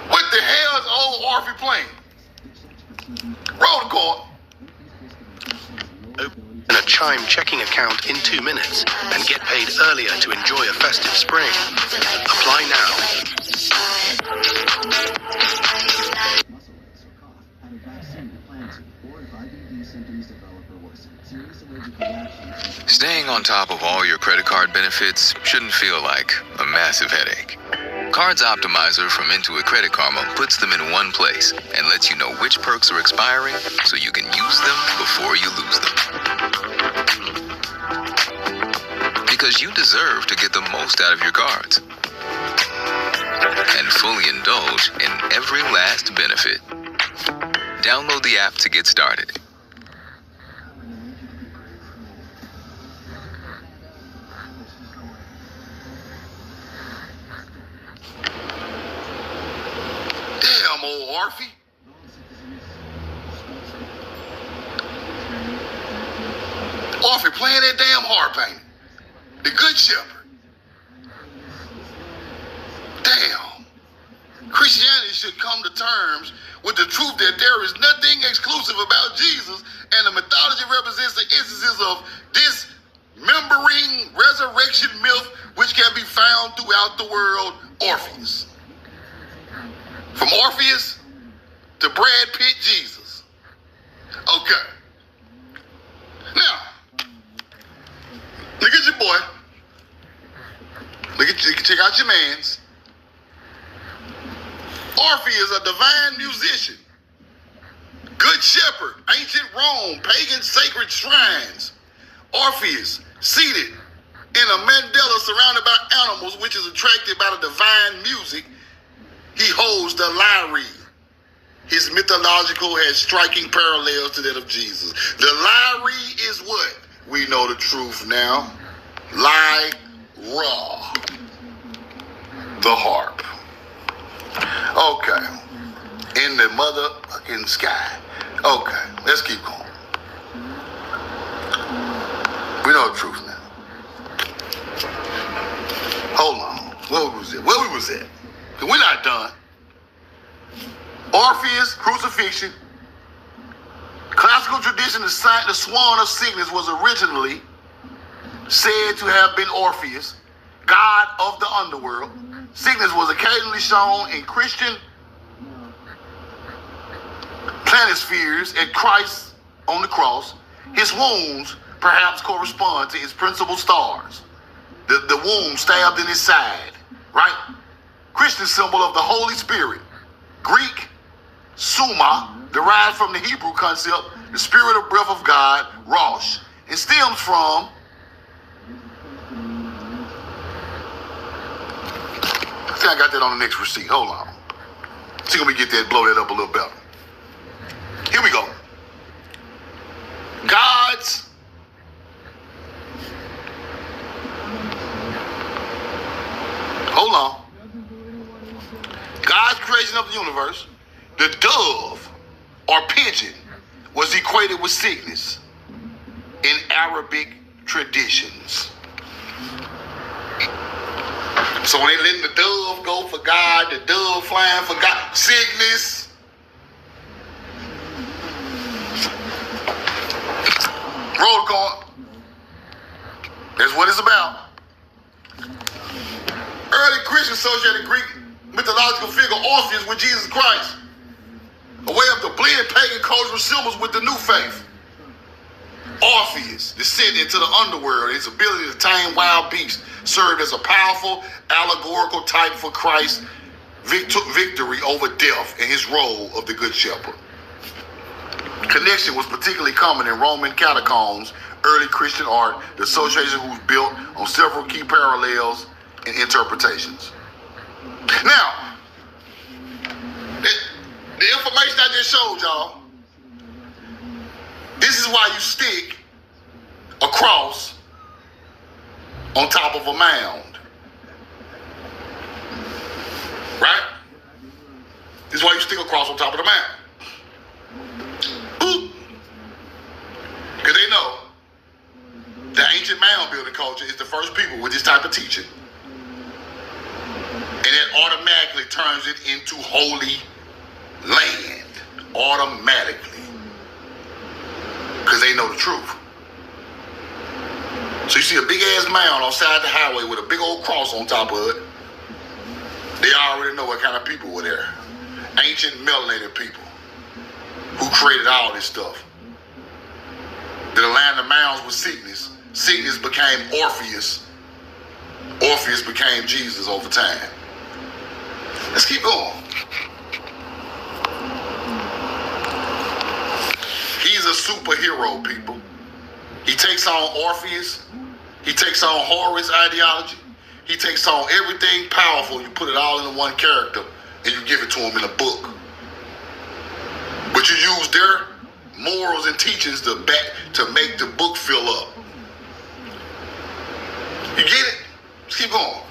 What the hell is old Orpheus playing? Roll the card. Open a Chime checking account in 2 minutes and get paid earlier to enjoy a festive spring. Apply now. Staying on top of all your credit card benefits shouldn't feel like a massive headache. Cards Optimizer from Intuit Credit Karma puts them in one place and lets you know which perks are expiring so you can use them before you lose them. Because you deserve to get the most out of your cards and fully indulge in every last benefit. Download the app to get started. Damn, old Orpheus. Orpheus playing that damn harp, ain't it? The Good Shepherd. Damn. Christianity should come to terms with the truth that there is nothing exclusive about Jesus, and the mythology represents the instances of dismembering resurrection myth which can be found throughout the world. Orpheus. From Orpheus to Brad Pitt Jesus. Okay. Now, look at your boy. Check out your mans. Orpheus, a divine musician. Good shepherd, ancient Rome, pagan sacred shrines. Orpheus, seated in a mandala surrounded by animals, which is attracted by the divine music. He holds the lyre. His mythological has striking parallels to that of Jesus. The lyre is what? We know the truth now. Lyra. The harp. Okay. In the motherfucking sky. Okay. Let's keep going. We know the truth now. Hold on. Where we was at? We're not done. Orpheus, crucifixion. Classical tradition, the swan of Cygnus was originally said to have been Orpheus, god of the underworld. Cygnus was occasionally shown in Christian planispheres at Christ on the cross. His wounds perhaps correspond to his principal stars. The wound stabbed in his side, right? Christian symbol of the Holy Spirit. Greek, pneuma, derives from the Hebrew concept, the spirit or breath of God, Rosh, and stems from I think I got that on the next receipt. Hold on. See if we get that, blow that up a little better. Here we go. God's hold on. God's creation of the universe, the dove or pigeon was equated with sickness in Arabic traditions. So when they letting the dove go for God, the dove flying for God, sickness. Roll call. That's what it's about. Early Christians associated Greek mythological figure Orpheus with Jesus Christ, a way of to blend pagan cultural symbols with the new faith. Orpheus, descended into the underworld, his ability to tame wild beasts served as a powerful allegorical type for Christ's victory over death and his role of the Good Shepherd. Connection was particularly common in Roman catacombs, early Christian art, the association was built on several key parallels and interpretations. Now, the information I just showed y'all, this is why you stick a cross on top of a mound. Right? This is why you stick a cross on top of the mound. Because they know the ancient mound building culture is the first people with this type of teaching. And it automatically turns it into holy land. Automatically. Because they know the truth. So you see a big ass mound on the side of the highway with a big old cross on top of it. They already know what kind of people were there. Ancient melanated people who created all this stuff. That aligned the mounds with sickness. Sickness became Orpheus. Orpheus became Jesus over time. Let's keep going. He's a superhero, people. He takes on Orpheus. He takes on Horus ideology. He takes on everything powerful. You put it all in one character and you give it to him in a book. But you use their morals and teachings to make the book fill up. You get it? Let's keep going.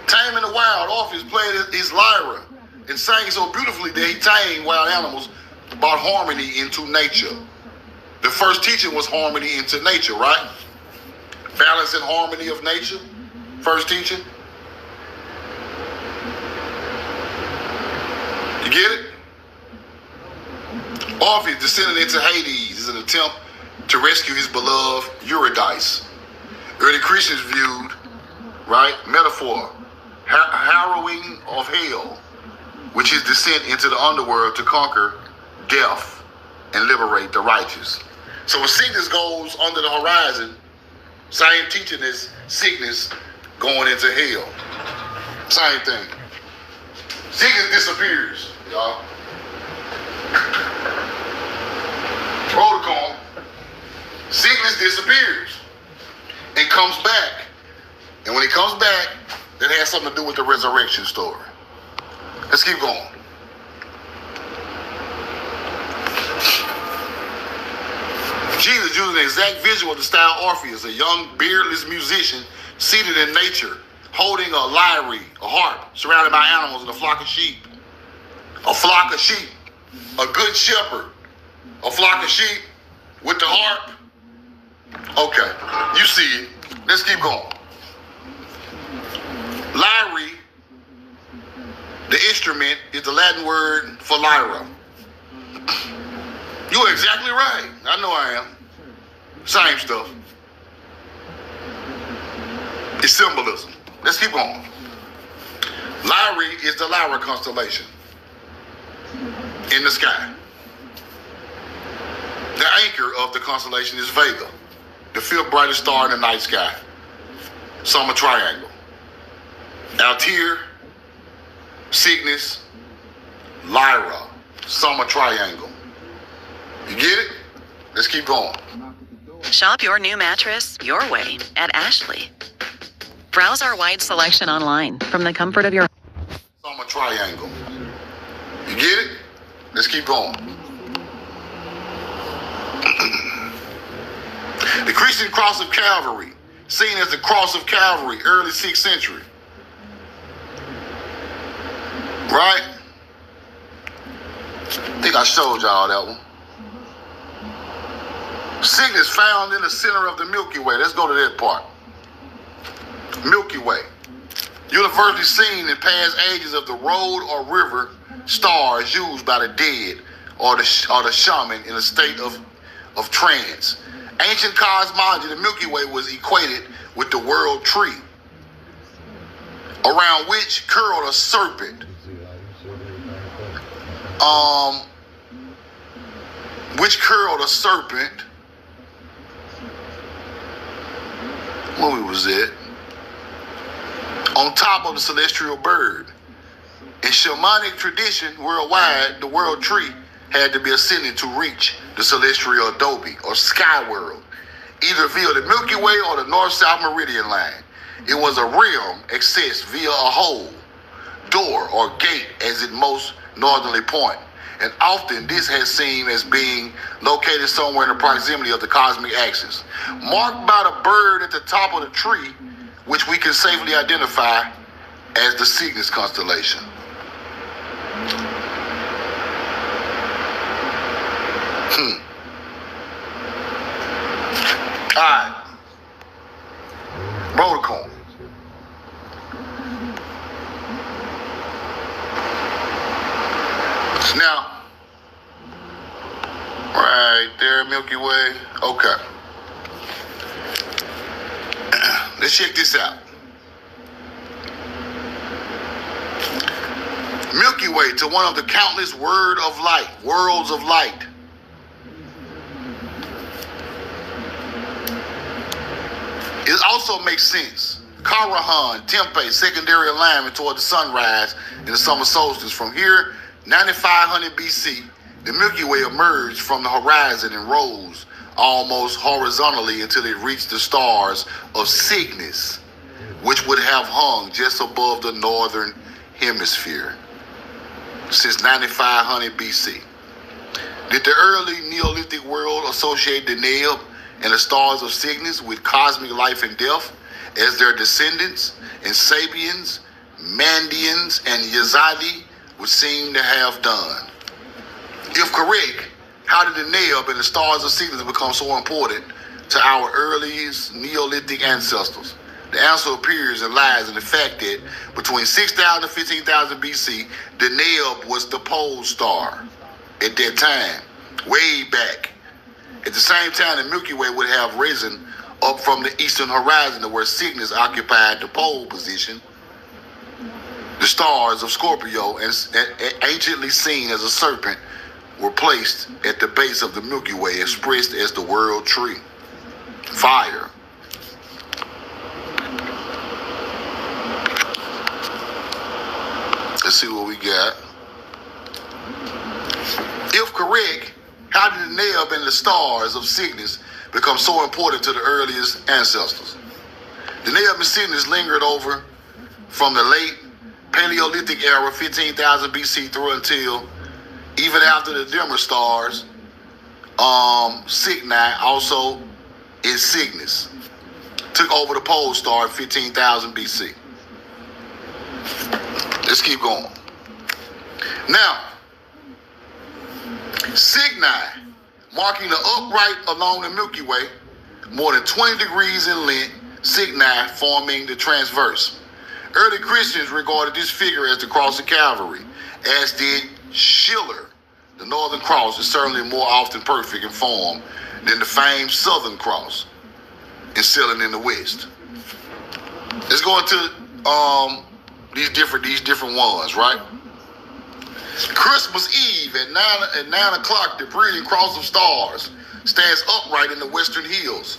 Taming the wild, Orpheus played his lyra and sang so beautifully that he tamed wild animals, brought harmony into nature. The first teaching was harmony into nature, right? Balance and harmony of nature. First teaching. You get it? Orpheus descended into Hades is an attempt to rescue his beloved Eurydice. Early Christians viewed, right, metaphor, harrowing of hell, which is descent into the underworld to conquer death and liberate the righteous. So when sickness goes under the horizon, same teaching as sickness going into hell. Same thing. Sickness disappears, y'all. Protocol. Sickness disappears and comes back. And when it comes back, that has something to do with the resurrection story. Let's keep going. Jesus using the exact visual of the style Orpheus, a young beardless musician seated in nature, holding a lyre, a harp, surrounded by animals and a flock of sheep. A flock of sheep. A good shepherd. A flock of sheep with the harp. Okay, you see it. Let's keep going. Lyre, the instrument, is the Latin word for lyra. You're exactly right. I know I am. Same stuff. It's symbolism. Let's keep going. Lyre is the Lyra constellation in the sky. The anchor of the constellation is Vega, the fifth brightest star in the night sky. Summer triangle. Altair Cygnus, Lyra, Summer Triangle. You get it? Let's keep going. Shop your new mattress your way at Ashley. Browse our wide selection online from the comfort of your Summer Triangle. You get it? Let's keep going. The Christian Cross of Calvary, seen as the Cross of Calvary, early 6th century. Right? I think I showed y'all that one. Cygnus found in the center of the Milky Way. Let's go to that part. Milky Way. Universally seen in past ages of the road or river stars used by the dead or the shaman in a state of trance. Ancient cosmology, the Milky Way was equated with the world tree, around which curled a serpent. Where was it? On top of the celestial bird. In shamanic tradition worldwide, the world tree had to be ascended to reach the celestial adobe or sky world, either via the Milky Way or the north-south meridian line. It was a realm accessed via a hole, door, or gate as its most northerly point. And often this has seemed as being located somewhere in the proximity of the cosmic axis, marked by the bird at the top of the tree, which we can safely identify as the Cygnus constellation. All right. Protocol. Now, right there, Milky Way. Okay. Let's check this out. Milky Way, to one of the countless worlds of light. It also makes sense. Karahan, Tempe, secondary alignment toward the sunrise in the summer solstice. From here, 9500 BC, the Milky Way emerged from the horizon and rose almost horizontally until it reached the stars of Cygnus, which would have hung just above the northern hemisphere since 9500 BC. Did the early Neolithic world associate the Neb and the stars of Cygnus with cosmic life and death as their descendants, and Sabians, Mandians, and Yazidi would seem to have done? If correct, how did the Neb and the stars of Cygnus become so important to our earliest Neolithic ancestors? The answer appears and lies in the fact that between 6,000 and 15,000 BC, the Neb was the pole star at that time, way back. At the same time, the Milky Way would have risen up from the eastern horizon where Cygnus occupied the pole position. The stars of Scorpio, and anciently seen as a serpent, were placed at the base of the Milky Way, expressed as the world tree. Fire. Let's see what we got. If correct, how did the Neb and the stars of Cygnus become so important to the earliest ancestors? The Neb and Cygnus lingered over from the late Paleolithic era, 15,000 BC, through until even after the dimmer stars, Cygni, also in Cygnus, took over the pole star in 15,000 BC. Let's keep going. Now, Cygni, marking the upright along the Milky Way, more than 20 degrees in length, Cygni forming the transverse. Early Christians regarded this figure as the cross of Calvary, as did Schiller. The Northern Cross is certainly more often perfect in form than the famed Southern Cross, instilled in the West. Let's go into these different ones, right? Christmas Eve at 9 o'clock, the brilliant cross of stars stands upright in the western hills,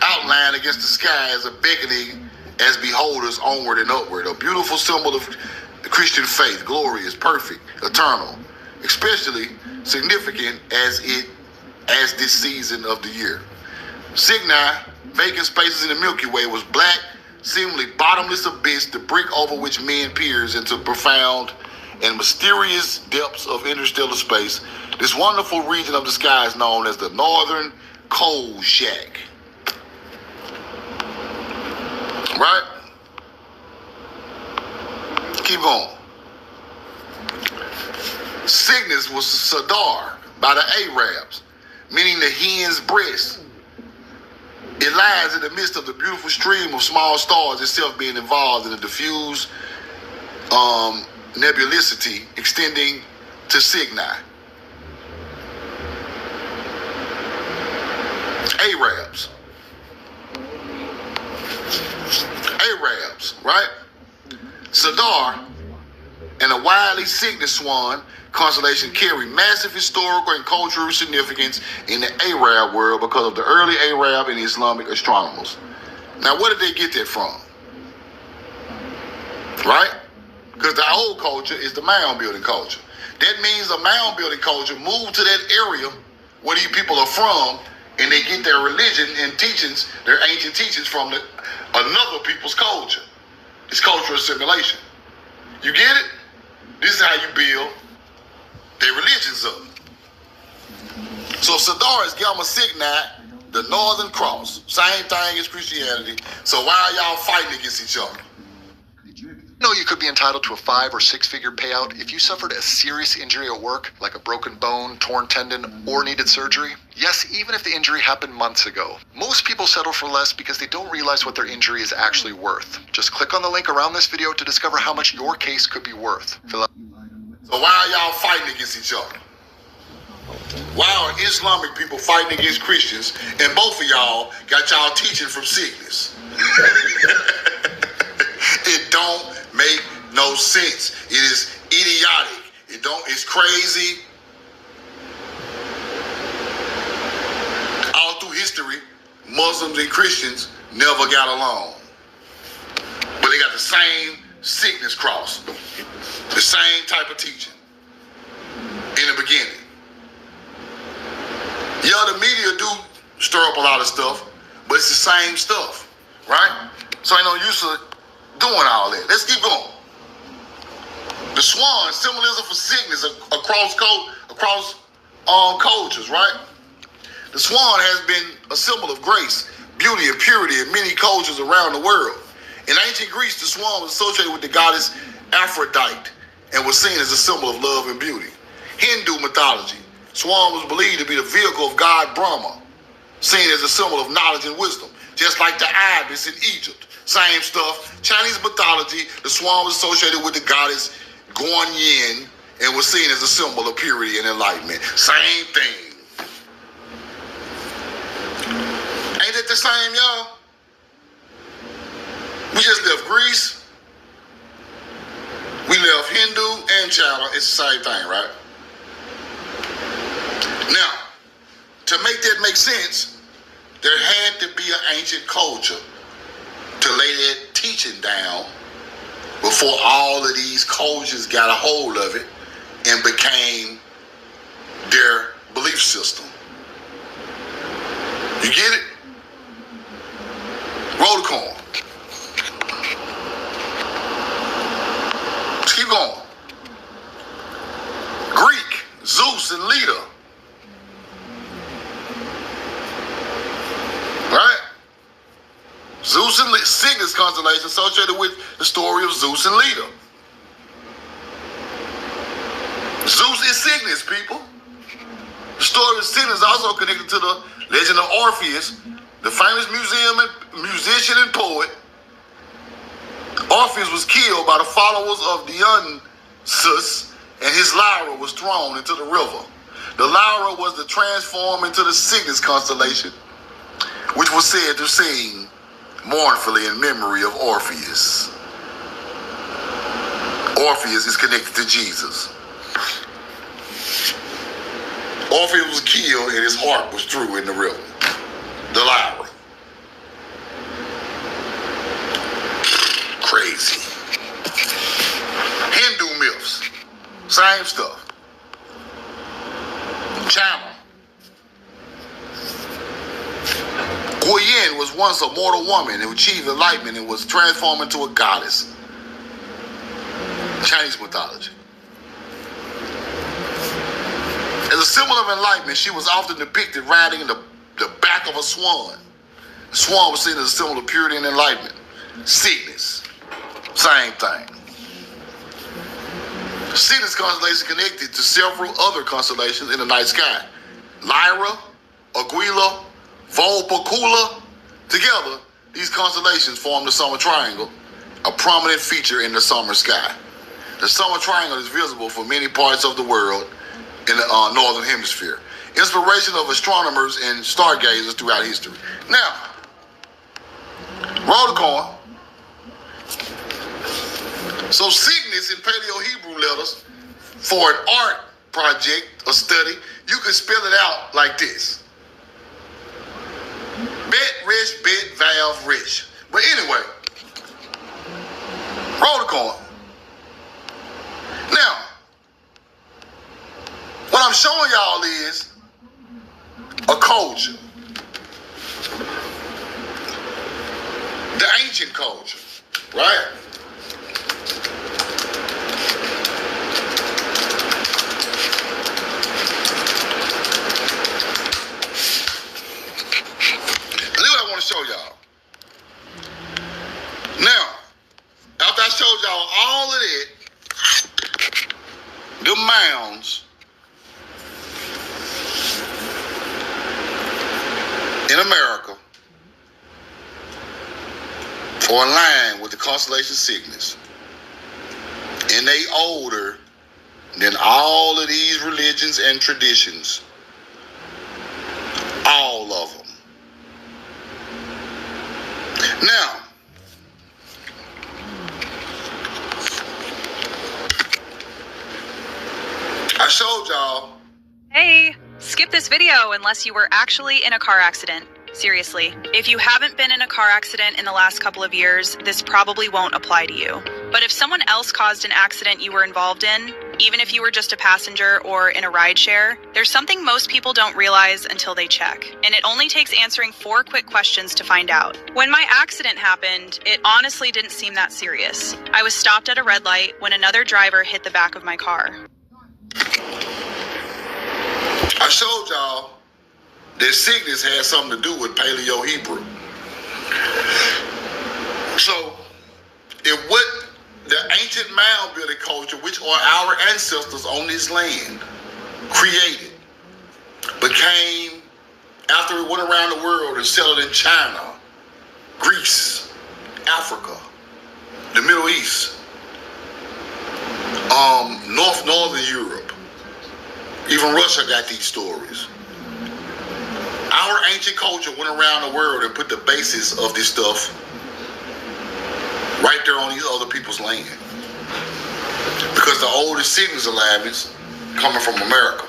outlined against the sky as a beckoning as beholders onward and upward. A beautiful symbol of the Christian faith, glorious, perfect, eternal, especially significant as this season of the year. Cygni, vacant spaces in the Milky Way, was black, seemingly bottomless abyss, the brick over which men peers into profound and mysterious depths of interstellar space. This wonderful region of the sky is known as the Northern Cold Shack. Right? Keep going. Cygnus was Sadar by the Arabs, meaning the hen's breast. It lies in the midst of the beautiful stream of small stars, itself being involved in a diffuse nebulosity extending to Cygni. Arabs, right? Sadar and the widely Cygnus swan constellation carry massive historical and cultural significance in the Arab world because of the early Arab and Islamic astronomers. Now, where did they get that from? Right? Because the old culture is the mound building culture. That means the mound building culture moved to that area where these people are from, and they get their religion and teachings, their ancient teachings from another people's culture. It's cultural assimilation. You get it? This is how you build their religions up. So Sadar is Gamma Cygni, the Northern Cross. Same thing as Christianity. So why are y'all fighting against each other? You know you could be entitled to a 5 or 6 figure payout if you suffered a serious injury at work, like a broken bone, torn tendon, or needed surgery. Yes, even if the injury happened months ago. Most people settle for less because they don't realize what their injury is actually worth. Just click on the link around this video to discover how much your case could be worth. So why are y'all fighting against each other? Why are Islamic people fighting against Christians, and both of y'all got y'all teaching from Cygnus? It don't make no sense. It is idiotic. It's crazy. All through history, Muslims and Christians never got along. But they got the same Cygnus cross. The same type of teaching in the beginning. Yeah, the media do stir up a lot of stuff, but it's the same stuff, right? So ain't no use of doing all that. Let's keep going. The swan, symbolism for Cygnus across cultures, right? The swan has been a symbol of grace, beauty, and purity in many cultures around the world. In ancient Greece, the swan was associated with the goddess Aphrodite and was seen as a symbol of love and beauty. Hindu mythology, swan was believed to be the vehicle of god Brahma, seen as a symbol of knowledge and wisdom, just like the ibis in Egypt. Same stuff. Chinese mythology, the swan was associated with the goddess Guan Yin and was seen as a symbol of purity and enlightenment. Same thing. Ain't it the same, y'all? We just left Greece. We left Hindu and China. It's the same thing, right? Now, to make that make sense, there had to be an ancient culture to lay that teaching down before all of these cultures got a hold of it and became their belief system. You get it? Roll the corn. Let's keep going. Greek, Zeus and Leda. Right? Zeus and Cygnus constellation associated with the story of Zeus and Leda. Zeus is Cygnus, people. The story of Cygnus is also connected to the legend of Orpheus, the famous musician and poet. Orpheus was killed by the followers of Dionysus, and his lyre was thrown into the river. The lyre was to transform into the Cygnus constellation, which was said to sing mournfully in memory of Orpheus. Orpheus is connected to Jesus. Orpheus was killed and his heart was thrown in the river. The lyre. Crazy. Same stuff. China. Guyen was once a mortal woman who achieved enlightenment and was transformed into a goddess. Chinese mythology. As a symbol of enlightenment, she was often depicted riding in the back of a swan. The swan was seen as a symbol of purity and enlightenment. Cygnus, same thing. Cygnus constellation connected to several other constellations in the night sky. Lyra, Aquila, Vulpecula. Together, these constellations form the summer triangle, a prominent feature in the summer sky. The summer triangle is visible for many parts of the world in the northern hemisphere. Inspiration of astronomers and stargazers throughout history. Now, roll the coin. So Cygnus in Paleo-Hebrew letters for an art project or study, you can spell it out like this. Bet, Resh, Bet, Valve, Resh. But anyway, roll the coin. Now, what I'm showing y'all is a culture. The ancient culture, right? Show y'all. Now, after I showed y'all all of that, the mounds in America are aligned with the constellation Cygnus, and they older than all of these religions and traditions, all of them. Now, I showed y'all. Hey, skip this video unless you were actually in a car accident. Seriously, if you haven't been in a car accident in the last couple of years, this probably won't apply to you. But if someone else caused an accident you were involved in, even if you were just a passenger or in a rideshare, there's something most people don't realize until they check. And it only takes answering 4 quick questions to find out. When my accident happened, it honestly didn't seem that serious. I was stopped at a red light when another driver hit the back of my car. I showed y'all that Cygnus had something to do with Paleo-Hebrew. So, if what the ancient mound building culture, which are our ancestors on this land, created, became, after it went around the world and settled in China, Greece, Africa, the Middle East, Northern Europe, even Russia got these stories. Our ancient culture went around the world and put the basis of this stuff right there on these other people's land. Because the oldest Cygnus alignments coming from America.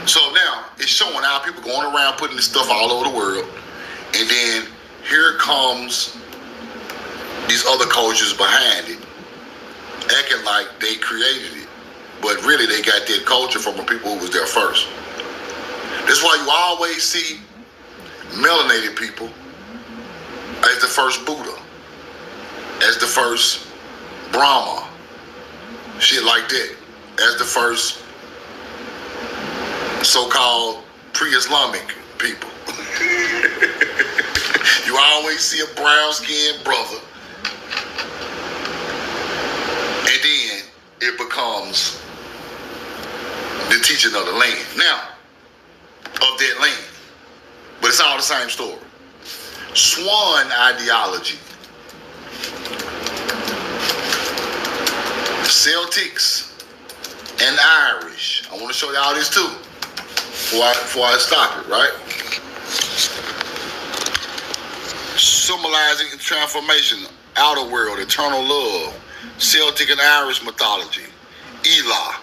So now it's showing how people going around putting this stuff all over the world. And then here comes these other cultures behind it, acting like they created it. But really they got that culture from the people who was there first. That's why you always see melanated people as the first Buddha, as the first Brahma, shit like that, as the first so-called pre-Islamic people. You always see a brown-skinned brother, and then it becomes the teaching of the land. Now, of that land. But it's all the same story. Swan ideology. Celtics and Irish. I want to show y'all this too before I stop it, right? Symbolizing transformation, outer world, eternal love, Celtic and Irish mythology, Elah.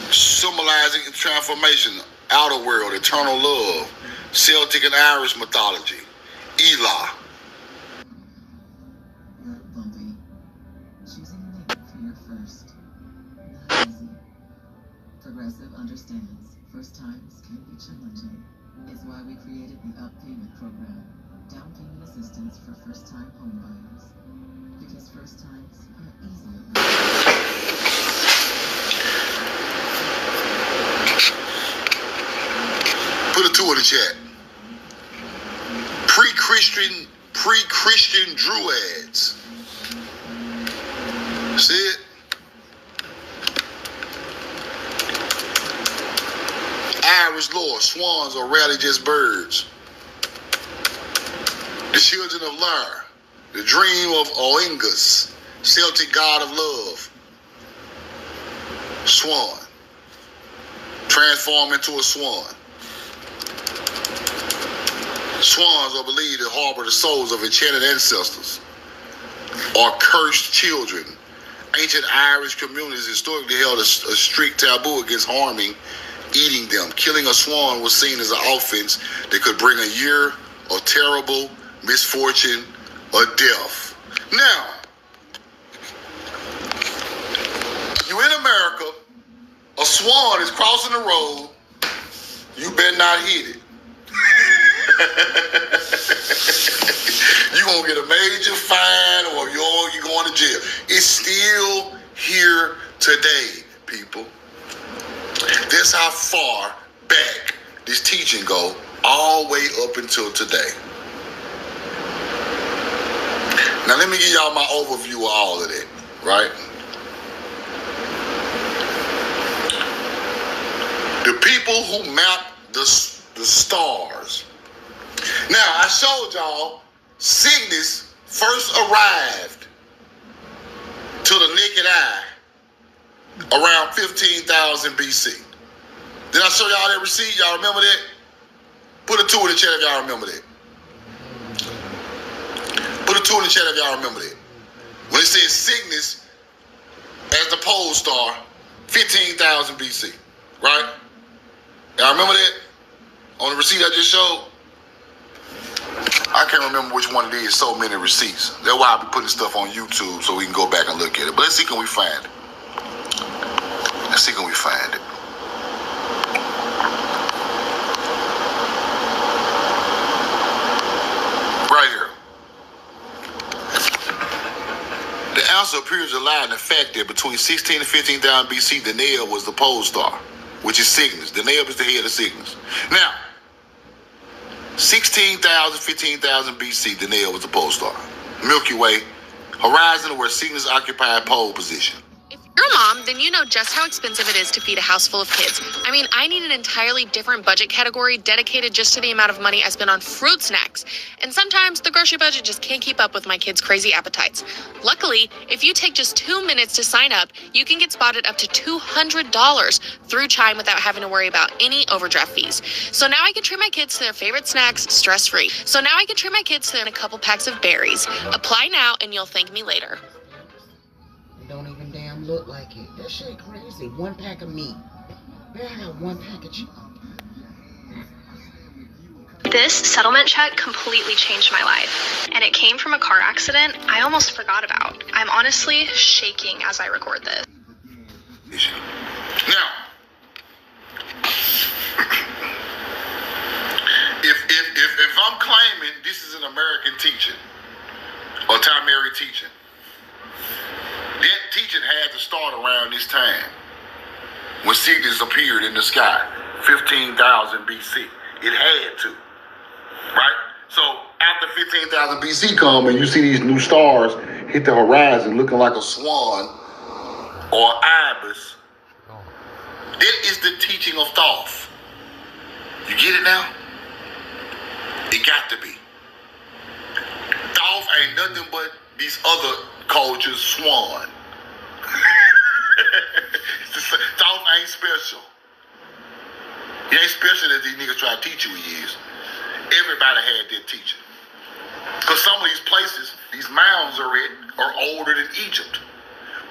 Symbolizing transformation, outer world, eternal love, Celtic and Irish mythology, Elah. understands first times can be challenging. It's why we created the Up Payment Program, down payment assistance for first-time home buyers. Because first times are easier. Put a 2 in the chat. Pre-Christian Druids. See it? Irish lore, swans are rarely just birds. The children of Lar, the dream of Oengus, Celtic god of love. Swan. Transform into a swan. Swans are believed to harbor the souls of enchanted ancestors or cursed children. Ancient Irish communities historically held a strict taboo against harming, eating them. Killing a swan was seen as an offense that could bring a year of terrible misfortune or death. Now, you in America, a swan is crossing the road, you better not hit it. You're going to get a major fine or you're going to jail. It's still here today, people. That's how far back this teaching go, all the way up until today. Now let me give y'all my overview of all of that, right? The people who map the stars. Now, I showed y'all Cygnus first arrived to the naked eye around 15,000 BC. Did I show y'all that receipt? Y'all remember that? Put a 2 in the chat if y'all remember that. Put a 2 in the chat if y'all remember that. When it says Cygnus as the pole star, 15,000 BC, right? Y'all remember that? On the receipt I just showed? I can't remember which one it is. So many receipts. That's why I be putting stuff on YouTube so we can go back and look at it. But let's see can we find it. Let's see can we find it. Right here. The answer appears to lie in the fact that between 16 and 15,000 BC, Danae was the pole star, which is Cygnus. Danae is the head of Cygnus. Now, 16,000, 15,000 BC, Danae was the pole star. Milky Way, horizon where Cygnus occupied pole position. If you're a mom, then you know just how expensive it is to feed a house full of kids. I mean, I need an entirely different budget category dedicated just to the amount of money I spend on fruit snacks. And sometimes the grocery budget just can't keep up with my kids' crazy appetites. Luckily, if you take just 2 minutes to sign up, you can get spotted up to $200 through Chime without having to worry about any overdraft fees. So now I can treat my kids to their favorite snacks stress-free. So now I can treat my kids to a couple packs of berries. Apply now and you'll thank me later. Don't even damn look like it. That shit crazy. 1 pack of meat. Man, I got 1 pack of chicken. This settlement check completely changed my life, and it came from a car accident I almost forgot about. I'm honestly shaking as I record this. Now, if I'm claiming this is an American teaching or Tamari teaching, that teaching had to start around this time when Cygnus appeared in the sky, 15,000 BC. It had to, right? So after 15,000 BC come and you see these new stars hit the horizon looking like a swan or ibis, that is the teaching of Thoth. You get it now? It got to be. Thoth ain't nothing but these other cultures' swan. Thoth ain't special. He ain't special as these niggas try to teach you he is. Everybody had that teaching. Because some of these places, these mounds are older than Egypt.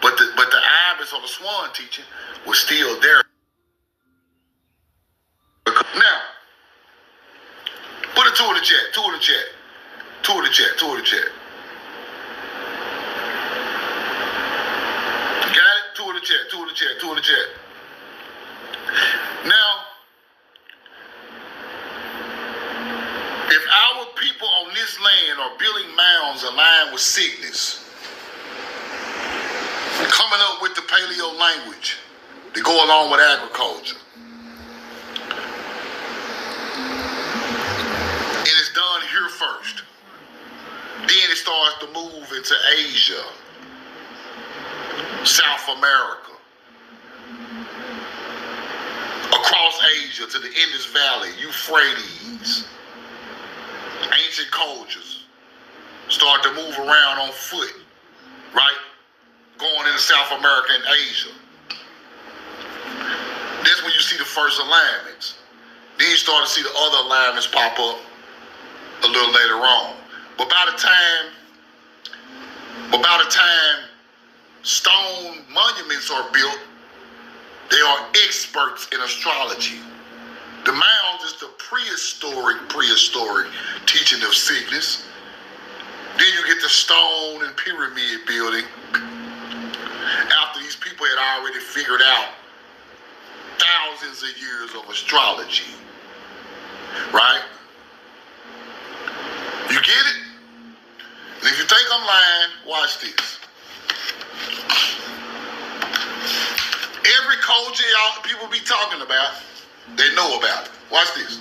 But the ibis or the swan teaching was still there. Now, put a 2 in the chat, 2 in the chat, 2 in the chat, 2 in the chat. Got it? 2 in the chat, 2 in the chat, 2 in the chat. mounds aligned with Cygnus, coming up with the paleo language to go along with agriculture. And it's done here first. Then it starts to move into Asia, South America, across Asia to the Indus Valley, Euphrates. Ancient cultures start to move around on foot, right? Going into South America and Asia. That's when you see the first alignments. Then you start to see the other alignments pop up a little later on. But by the time stone monuments are built, they are experts in astrology. The mounds is the prehistoric teaching of Cygnus. Then you get the stone and pyramid building after these people had already figured out thousands of years of astrology. Right? You get it? And if you think I'm lying, watch this. Every culture y'all people be talking about, they know about it. Watch this.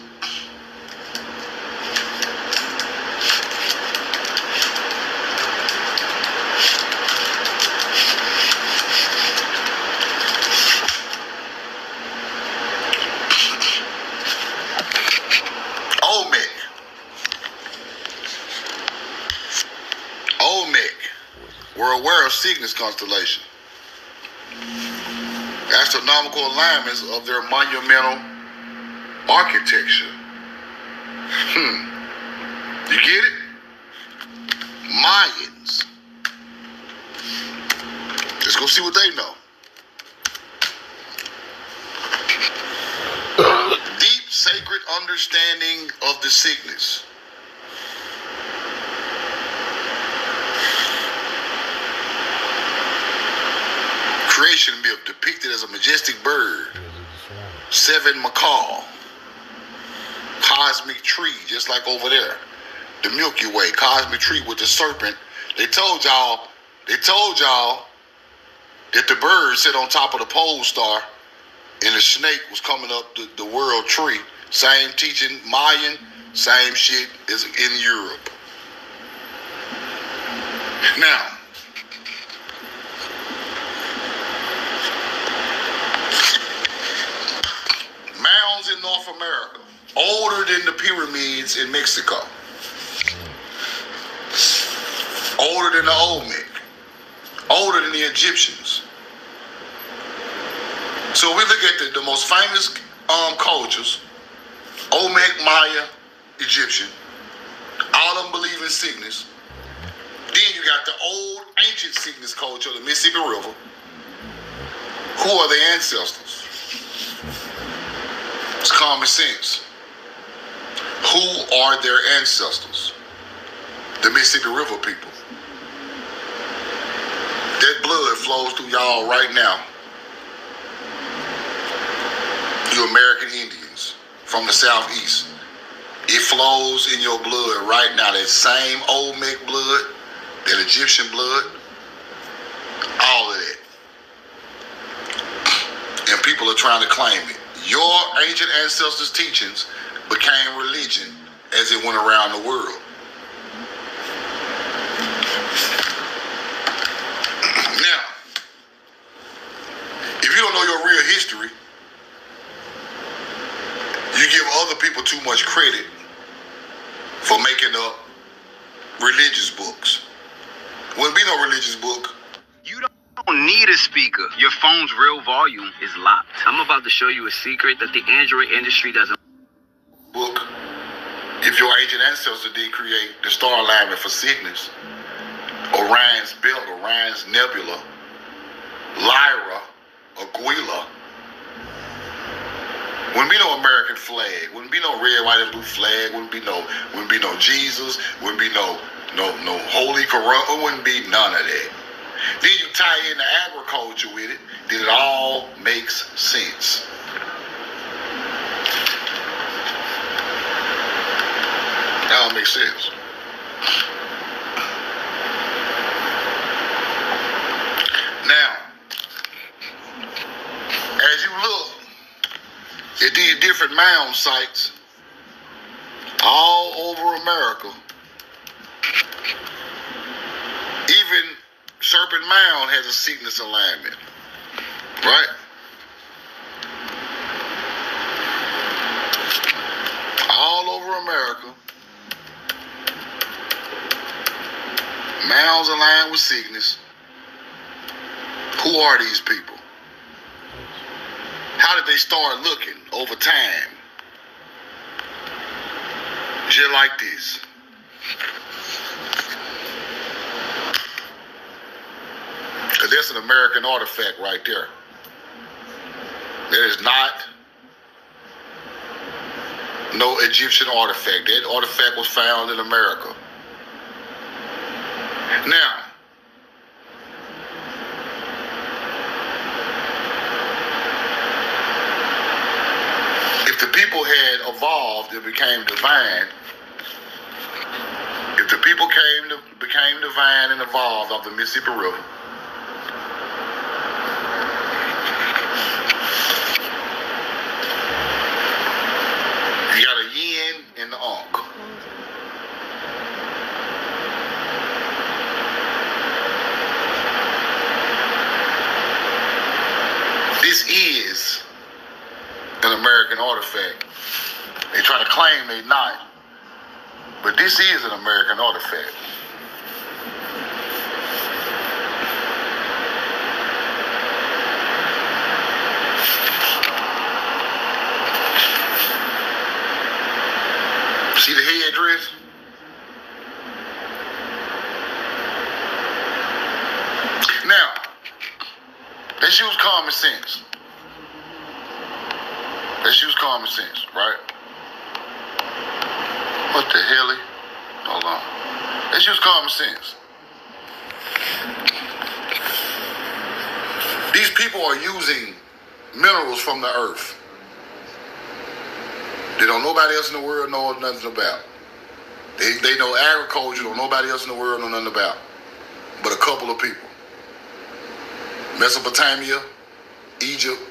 We're aware of Cygnus constellation, astronomical alignments of their monumental architecture. You get it? Mayans. Let's go see what they know. Deep sacred understanding of the Cygnus. Creation myth depicted as a majestic bird, 7 macaw, cosmic tree, just like over there, the Milky Way, cosmic tree with the serpent. They told y'all that the bird sat on top of the pole star and the snake was coming up the world tree. Same teaching, Mayan, same shit as in Europe. Now, mounds in North America, older than the pyramids in Mexico, older than the Olmec, older than the Egyptians. So we look at the most famous cultures, Olmec, Maya, Egyptian, all of them believe in Cygnus. Then you got the old ancient Cygnus culture, the Mississippi River. Who are their ancestors? It's common sense. Who are their ancestors? The Mississippi River people. That blood flows through y'all right now. You American Indians from the Southeast. It flows in your blood right now. That same Olmec blood, that Egyptian blood, all of that. And people are trying to claim it. Your ancient ancestors' teachings became religion as it went around the world. Now, if you don't know your real history, you give other people too much credit for making up religious books. Wouldn't be no religious book. You don't need a speaker. Your phone's real volume is locked. I'm about to show you a secret that the Android industry doesn't. Book. If your ancient ancestor did create the star alignment for Cygnus, Orion's belt, Orion's nebula, Lyra, Aquila, wouldn't be no American flag, wouldn't be no red, white, and blue flag, wouldn't be no Jesus, wouldn't be no Holy Quran, it wouldn't be none of that. Then you tie in the agriculture with it, then it all makes sense. That all makes sense. different mound sites all over America. Even Serpent Mound has a sequence alignment, right? All over America, mounds aligned with Cygnus. Who are these people? How did they start looking over time? Just like this. Because that's an American artifact right there. That is not no Egyptian artifact. That artifact was found in America. Now, if the people had evolved and became divine, if the people became divine and evolved off the Mississippi River, you got a yin and the ankh. This is an American artifact. They try to claim they not, but this is an American artifact. See the headdress? Now, let's use common sense. Let's use common sense, right? What the hell? Hold on. Let's use common sense. These people are using minerals from the earth. They don't nobody else in the world know nothing about. They know agriculture, don't nobody else in the world know nothing about. But a couple of people. Mesopotamia, Egypt,